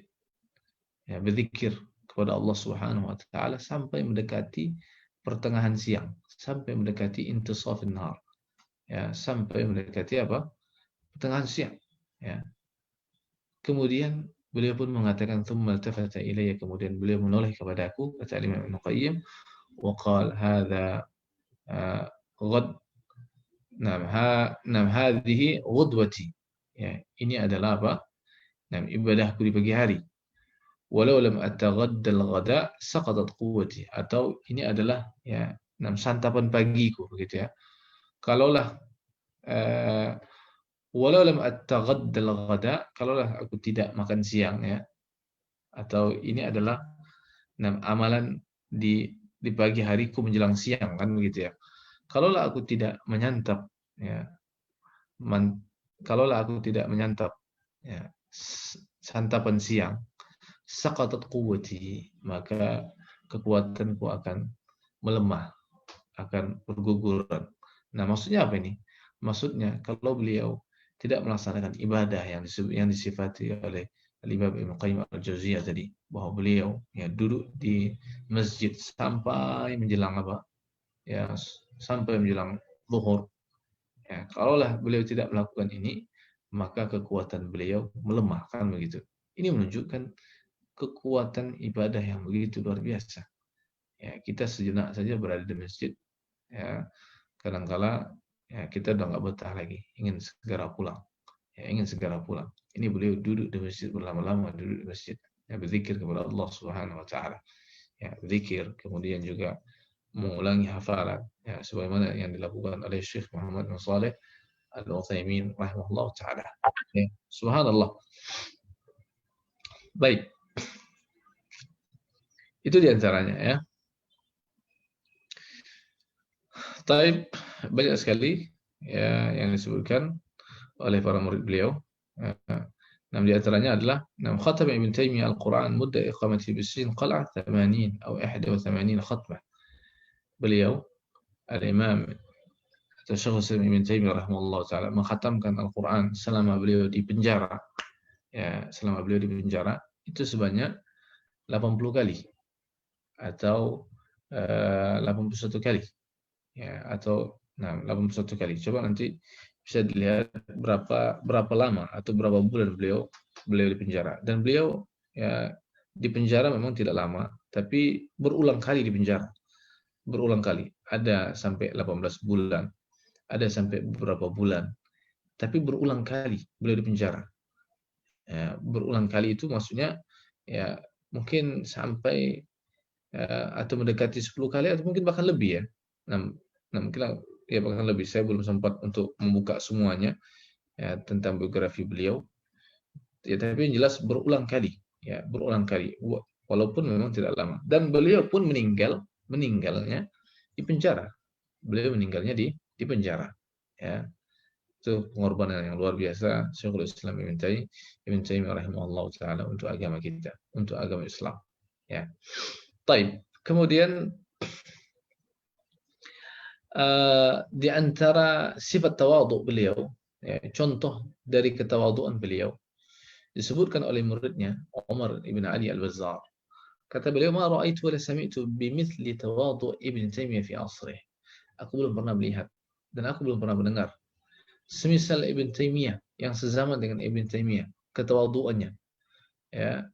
Ya, berzikir kepada Allah Subhanahu wa taala sampai mendekati pertengahan siang, sampai mendekati intisaf an-nahar ya, sampai mendekati apa? Pertengahan siang ya. Kemudian beliau pun mengatakan tsumma iltafata ilayya, kemudian beliau menoleh kepadaku, kata Imam Ibnu Qayyim, wa qala hadza ghad hadhihi ghudwati ya, ini adalah apa? Ibadahku di pagi hari. Walau lam ataghadda al-ghada saqatat quwwati, atau ini adalah ya santapan pagiku begitu ya. Kalaulah walau lam ataghadda al-ghada, kalaulah aku tidak makan siang ya, atau ini adalah amalan di pagi hariku menjelang siang kan begitu ya. Kalaulah aku tidak menyantap ya, kalaulah aku tidak menyantap ya santapan siang, saqatat quwwati, maka kekuatanku akan melemah, akan berguguran. Nah, maksudnya apa ini? Maksudnya kalau beliau tidak melaksanakan ibadah yang disifati oleh Imam Ibnu Qayyim Al-Jauziyah tadi, bahwa beliau ya duduk di masjid sampai menjelang apa? Ya, sampai menjelang zuhur. Ya, kalaulah beliau tidak melakukan ini, maka kekuatan beliau melemah kan begitu. Ini menunjukkan kekuatan ibadah yang begitu luar biasa. Ya, kita sejenak saja berada di masjid, ya, kadang-kala ya, kita udah nggak betah lagi, ingin segera pulang. Ya, ingin segera pulang. Ini beliau duduk di masjid berlama-lama, duduk di masjid, ya, berzikir kepada Allah Subhanahu Wa Taala. Ya, berzikir, kemudian juga mengulangi hafalan, ya, sebagaimana yang dilakukan oleh Syekh Muhammad bin Shalih Al-Utsaimin rahimahullah taala. Ya, subhanallah. Baik, itu diantaranya ya. Taib, banyak sekali ya yang disebutkan oleh para murid beliau. Nah, di antaranya adalah khatama Ibn Taimiyah Al-Quran mudda iqamati bisin qal'ah 80 atau 81 khatmah. Beliau Al-Imam atau Syekhul Islam Ibn Taimiyah rahimahullah taala mengkhatamkan Al-Quran selama beliau di penjara. Ya, selama beliau di penjara itu sebanyak 80 kali atau 81 kali. Ya, atau 81 kali. Coba nanti bisa dilihat berapa lama atau berapa bulan beliau di penjara. Dan beliau ya di penjara memang tidak lama, tapi berulang kali di penjara. Berulang kali. Ada sampai 18 bulan, ada sampai beberapa bulan. Tapi berulang kali beliau di penjara. Ya, berulang kali itu maksudnya ya mungkin sampai atau mendekati 10 kali atau mungkin bahkan lebih ya. Nah, mungkin ya bahkan lebih. Saya belum sempat untuk membuka semuanya ya, tentang biografi beliau. Ya, tapi yang jelas berulang kali, ya berulang kali. Walaupun memang tidak lama. Dan beliau pun meninggalnya di penjara. Beliau meninggalnya di penjara. Ya, itu pengorbanan yang luar biasa Syekhul Islam Ibn Taimiyah rahimahullah taala untuk agama kita, untuk agama Islam. Ya. Baik. Kemudian di antara sifat tawadhu beliau, ya, contoh dari ketawaduan beliau disebutkan oleh muridnya Umar ibn Ali al-Bazzar. Kata beliau, "Ma ra'aitu wa la sami'tu bimithli tawadhu Ibn Taimiyah fi asrih." Aku belum pernah melihat dan aku belum pernah mendengar semisal Ibn Taimiyah yang sezaman dengan Ibn Taimiyah ketawaduannya. Ya,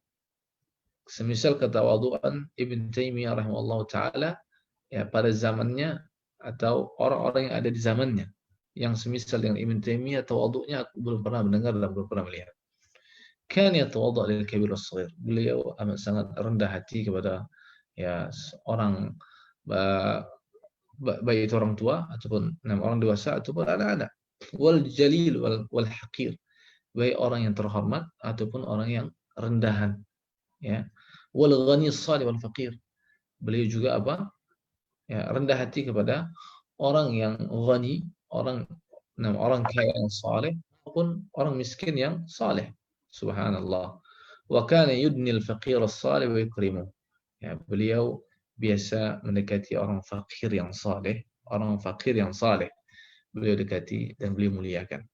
semisal ketawaduan Ibn Taimiyah rahimahullah taala ya pada zamannya atau orang-orang yang ada di zamannya yang semisal dengan Ibn Taimiyah tawadhu'nya aku belum pernah mendengar dan belum pernah melihat. Kan yatawadhu' lil kabir was-shaghir. Beliau amat sangat rendah hati kepada ya orang baik itu orang tua ataupun orang dewasa ataupun anak-anak. Wal jalil wal haqir. Baik orang yang terhormat ataupun orang yang rendahan ya. Wal ghani as-salih wal faqir. Beliau juga apa? Ya, rendah hati kepada orang yang ghani, orang kaya yang saleh maupun orang miskin yang saleh. Subhanallah. Wa kana yudni al-faqir as-salih wa yukrimuh. Ya, beliau biasa mendekati orang fakir yang saleh, orang fakir yang saleh. Beliau dekati dan beliau muliakan.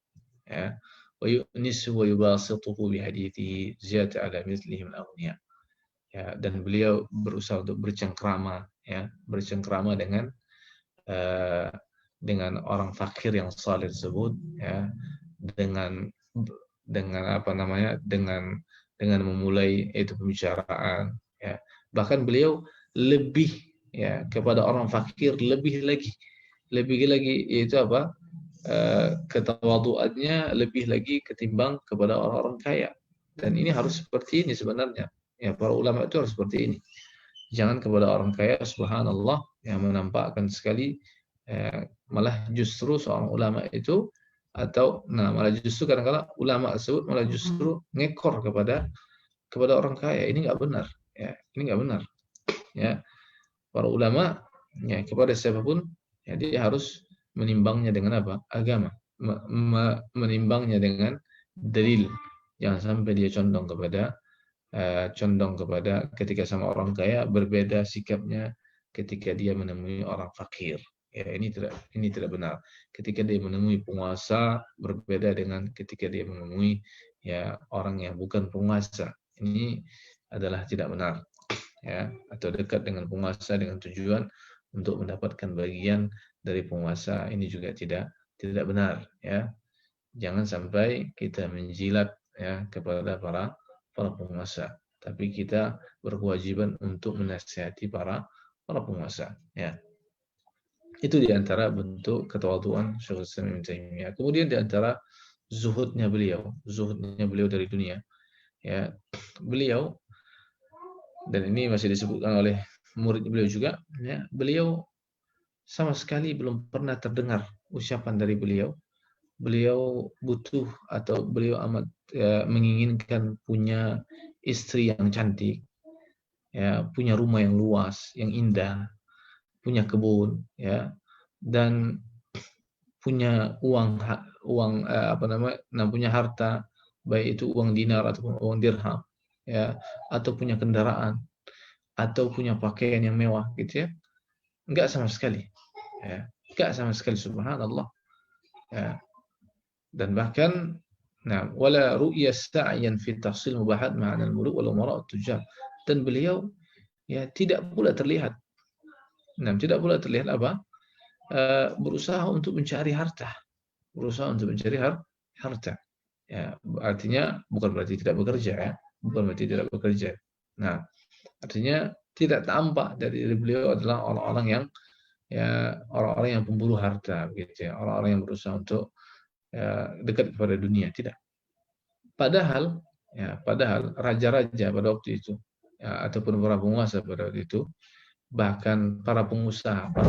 Ya. Wa yu'nisu wa yubasituhu bi hadithihi ziyata ala mithlihi min aghniya. Ya, dan beliau berusaha untuk bercengkrama ya, bercengkrama dengan orang fakir yang saleh tersebut ya, dengan apa namanya dengan memulai itu pembicaraan ya. Bahkan beliau lebih ya kepada orang fakir lebih lagi itu apa ketawaduannya lebih lagi ketimbang kepada orang-orang kaya. Dan ini harus seperti ini sebenarnya ya, para ulama itu harus seperti ini. Jangan kepada orang kaya, subhanallah, yang menampakkan sekali malah justru seorang ulama itu atau malah justru kadang-kadang ulama tersebut malah justru ngekor kepada orang kaya. Ini nggak benar ya, ini nggak benar ya. Para ulama ya kepada siapapun ya dia harus menimbangnya dengan apa? Agama. Menimbangnya dengan dalil. Jangan sampai dia condong kepada ketika sama orang kaya berbeda sikapnya ketika dia menemui orang fakir. Ya, ini tidak benar. Ketika dia menemui penguasa berbeda dengan ketika dia menemui ya orang yang bukan penguasa. Ini adalah tidak benar. Ya, atau dekat dengan penguasa dengan tujuan untuk mendapatkan bagian dari penguasa, ini juga tidak benar ya. Jangan sampai kita menjilat ya kepada para penguasa, tapi kita berkewajiban untuk menasihati para penguasa ya. Itu diantara bentuk ketawaduan Syekhul Islam Ibn Taimiyah. Kemudian diantara zuhudnya beliau dari dunia ya. Beliau, dan ini masih disebutkan oleh murid beliau juga ya, beliau sama sekali belum pernah terdengar ucapan dari beliau beliau butuh atau beliau amat menginginkan punya istri yang cantik, ya, punya rumah yang luas, yang indah, punya kebun, ya, dan punya uang apa namanya, nah, punya harta, baik itu uang dinar ataupun uang dirham, ya, atau punya kendaraan, atau punya pakaian yang mewah, gitu ya. Enggak sama sekali, ya, enggak sama sekali, subhanallah, ya. Dan bahkan, nah, wala ru'ya sa'yan fi tahsil mubahat ma'ana al-muluk wal umara tujar. Dan beliau, ya, tidak pula terlihat, nah, tidak pula terlihat apa? Berusaha untuk mencari harta, berusaha untuk mencari harta. Ya, artinya bukan berarti tidak bekerja, ya, bukan berarti tidak bekerja. Nah, artinya tidak tampak dari beliau adalah orang-orang yang, ya, orang-orang yang pemburu harta, begitu ya, orang-orang yang berusaha untuk, dekat kepada dunia, tidak. Padahal, ya, padahal raja-raja pada waktu itu, ya, ataupun para penguasa pada waktu itu, bahkan para pengusaha, para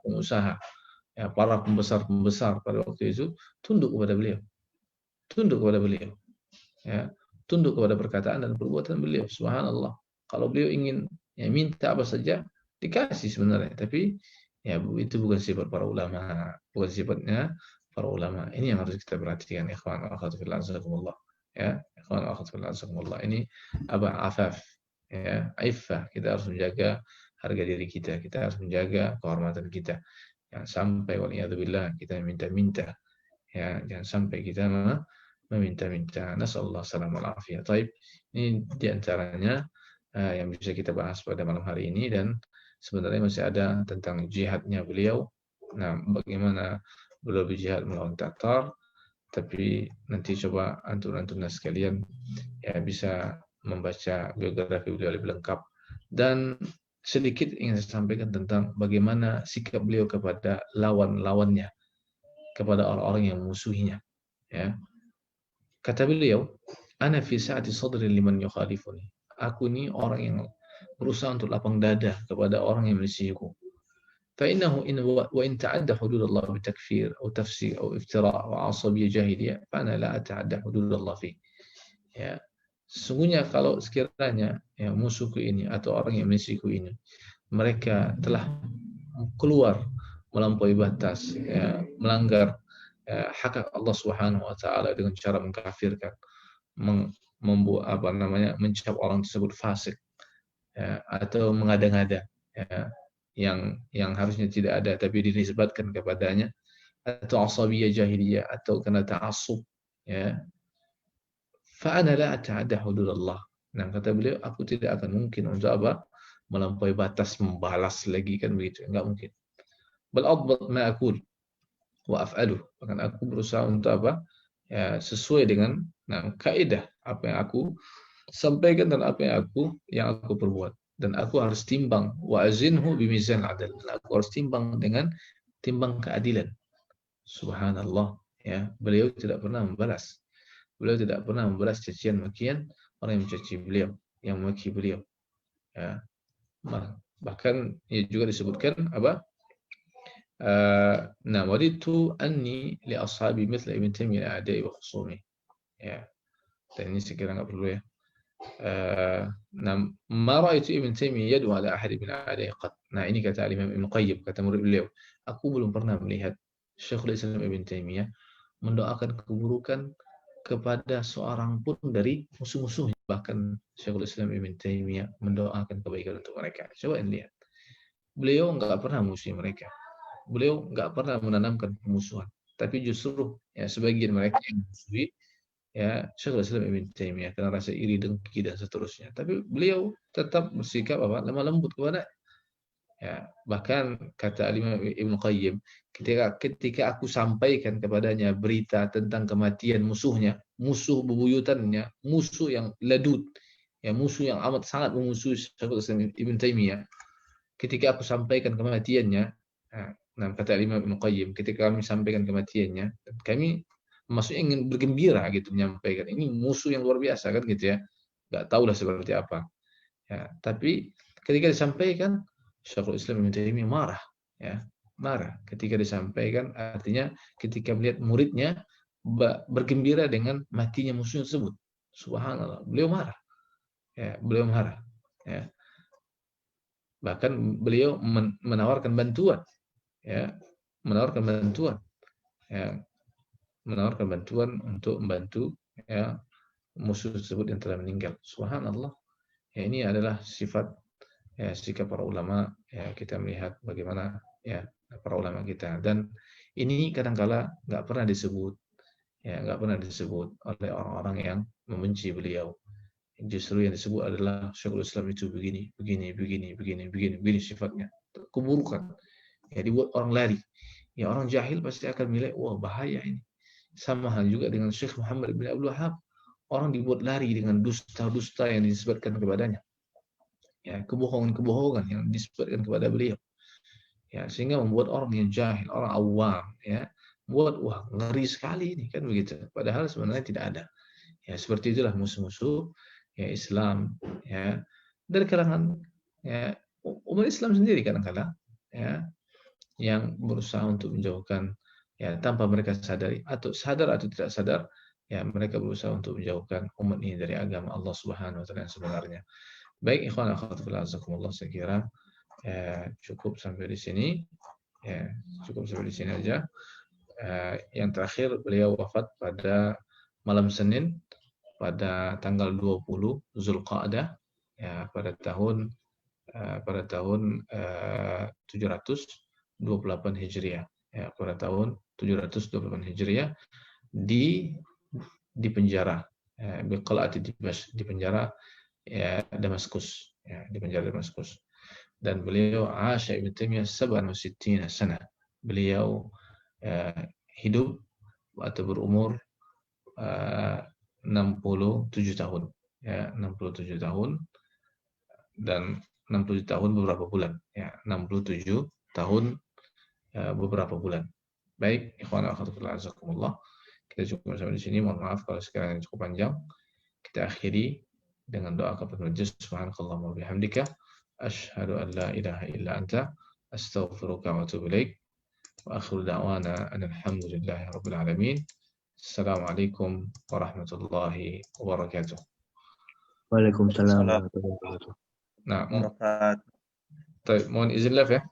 pengusaha, ya, para pembesar-pembesar pada waktu itu tunduk kepada beliau, tunduk kepada beliau, ya, tunduk kepada perkataan dan perbuatan beliau. Subhanallah. Kalau beliau ingin, ya, minta apa saja dikasih sebenarnya, tapi, ya, itu bukan sifat para ulama, bukan sifatnya para ulama. Ini yang harus kita perhatikan, ikhwan wa akhwat fillah, azakumullah, ya, ikhwan wa akhwat fillah, azakumullah. Ini apa? Afaf, ya, iffah. Kita harus menjaga harga diri kita, kita harus menjaga kehormatan kita. Jangan sampai waliyadzubillah kita minta-minta, ya, jangan sampai kita meminta-minta. Nasallahu salamul afiyah. Taib. Ini diantaranya yang bisa kita bahas pada malam hari ini, dan sebenarnya masih ada tentang jihadnya beliau. Nah, bagaimana beliau berjihad melawan Tatar, tapi nanti coba antum-antum sekalian, ya, bisa membaca biografi beliau lebih lengkap. Dan sedikit ingin saya sampaikan tentang bagaimana sikap beliau kepada lawan-lawannya, kepada orang-orang yang memusuhinya, ya. Kata beliau, "Ana fi sa'ati sadri liman yukhalifuni." Aku ini orang yang berusaha untuk lapang dada kepada orang yang menyisihiku. فإنه إن وإن تعدى حدود الله بتكفير أو تفسير أو افتراء أو عصبية جاهلية فأنا لا أتعدى حدود الله فيه. Ya, sesungguhnya kalau sekiranya, ya, musuhku ini atau orang yang menyisihiku ini mereka telah keluar melampaui batas, ya, melanggar, hak Allah Subhanahu wa taala dengan cara mengkafirkan, membuat apa namanya, mencap orang tersebut fasik, ya, atau mengada-ngada, ya, yang harusnya tidak ada tapi dinisbatkan kepadanya, atau asabiyah jahiliyah, atau kena ta'assub, ya, fa'ana la ata'adda hududallah. Nah, kata beliau, aku tidak akan mungkin untuk apa? Melampaui batas, membalas lagi, kan begitu, enggak mungkin. Bal adbat ma aqul wa af'aluh. Bahkan aku berusaha untuk apa? Ya, sesuai dengan, nah, kaidah apa yang aku sampaikan dan apa yang aku perbuat. Dan aku harus timbang, wa azinhu bimizan adil. Dan aku harus timbang dengan timbang keadilan. Subhanallah, ya. Beliau tidak pernah membalas. Beliau tidak pernah membalas cacian makian orang yang mencaci beliau, yang memaki beliau, ya. Bahkan, ya, juga disebutkan apa? Nah, waditu anni li ashabi mithla Ibn Taimiyah a'da'i wa khusumi. Ya, dan ini sekira nggak perlu, ya. Nah, ma ra'aitu Ibn Taimiyah yad'u ala ahad min a'da'i qat. Nah, ini kata Imam Ibn Qayyim, kata murid beliau, aku belum pernah melihat Syekhul Islam Ibn Taimiyah mendoakan keburukan kepada seorang pun dari musuh-musuhnya. Bahkan Syekhul Islam Ibn Taimiyah mendoakan kebaikan untuk mereka. Coba lihat. Beliau nggak pernah musuhi mereka. Beliau nggak pernah menanamkan pemusuhan, tapi justru, ya, sebagian mereka yang memusuhi, ya, Syekhul Islam Ibn Taimiyah karena rasa iri, dengki, dan seterusnya. Tapi beliau tetap bersikap apa? Lemah lembut kepada, ya. Bahkan kata Imam Ibn Qayyim, ketika aku sampaikan kepadanya berita tentang kematian musuhnya, musuh bebuyutannya, musuh yang ladud, ya, musuh yang amat sangat memusuhi Syekhul Islam Ibn Taimiyah, ketika aku sampaikan kematiannya, nah, kata Imam Ibn Qayyim, ketika kami sampaikan kematiannya, kami maksudnya ingin bergembira gitu, menyampaikan ini musuh yang luar biasa, kan gitu, ya, nggak tahulah seperti apa, ya. Tapi ketika disampaikan, Syekhul Islam Ibn Taimiyah marah, ya, marah ketika disampaikan, artinya ketika melihat muridnya bergembira dengan matinya musuh tersebut. Subhanallah, beliau marah. Ya, beliau marah. Ya. Bahkan beliau menawarkan bantuan, ya, menawarkan bantuan, ya, menawarkan bantuan untuk membantu, ya, musuh tersebut yang telah meninggal. Subhanallah. Ya, ini adalah sifat, ya, sikap para ulama. Ya, kita melihat bagaimana, ya, para ulama kita, dan ini kadangkala nggak pernah disebut, ya, nggak pernah disebut oleh orang-orang yang membenci beliau. Justru yang disebut adalah Syekhul Islam itu begini, begini, begini, begini, begini, begini sifatnya, keburukan. Ya, dibuat orang lari. Ya, orang jahil pasti akan menilai, wah bahaya ini. Sama hal juga dengan Syekh Muhammad bin Abdul Wahab. Orang dibuat lari dengan dusta-dusta yang disebutkan kepadanya. Ya, kebohongan-kebohongan yang disebutkan kepada beliau. Ya, sehingga membuat orang yang jahil, orang awam, ya, buat wah ngeri sekali ini, kan begitu. Padahal sebenarnya tidak ada. Ya, seperti itulah musuh-musuh, ya, Islam, ya, dari kalangan, ya, umat Islam sendiri kadang-kadang, ya, yang berusaha untuk menjauhkan, ya, tanpa mereka sadari atau sadar atau tidak sadar, ya, mereka berusaha untuk menjauhkan umat ini dari agama Allah Subhanahu wa taala yang sebenarnya. Baik, ikhwan akhwat fillah, jazakumullah, saya kira, ya, cukup sampai di sini. Ya, cukup sampai di sini aja. Yang terakhir, beliau wafat pada malam Senin pada tanggal 20 Zulqa'dah, ya, pada tahun 728 Hijriah, ya, pada tahun 728 Hijriah, di penjara, ya, di penjara, ya, Damaskus, ya, di penjara Damaskus. Dan beliau Asya Ibn Taimiyah 67 sana. Beliau hidup atau berumur 67 tahun, ya, 67 tahun, dan 67 tahun beberapa bulan, ya, 67 tahun beberapa bulan. Baik, ikhwan akhwat fillah, kita cukup sampai di sini. Mohon maaf kalau sekiranya cukup panjang. Kita akhiri dengan doa kepada majelis. Subhanakallahumma wa bihamdika asyhadu an la ilaha illa anta astaghfiruka wa atubu ilaik. Wa akhiru da'wana alhamdulillahi rabbil alamin. Assalamualaikum warahmatullahi wabarakatuh. Waalaikumsalam warahmatullahi wabarakatuh. Nah, mohon izin live ya.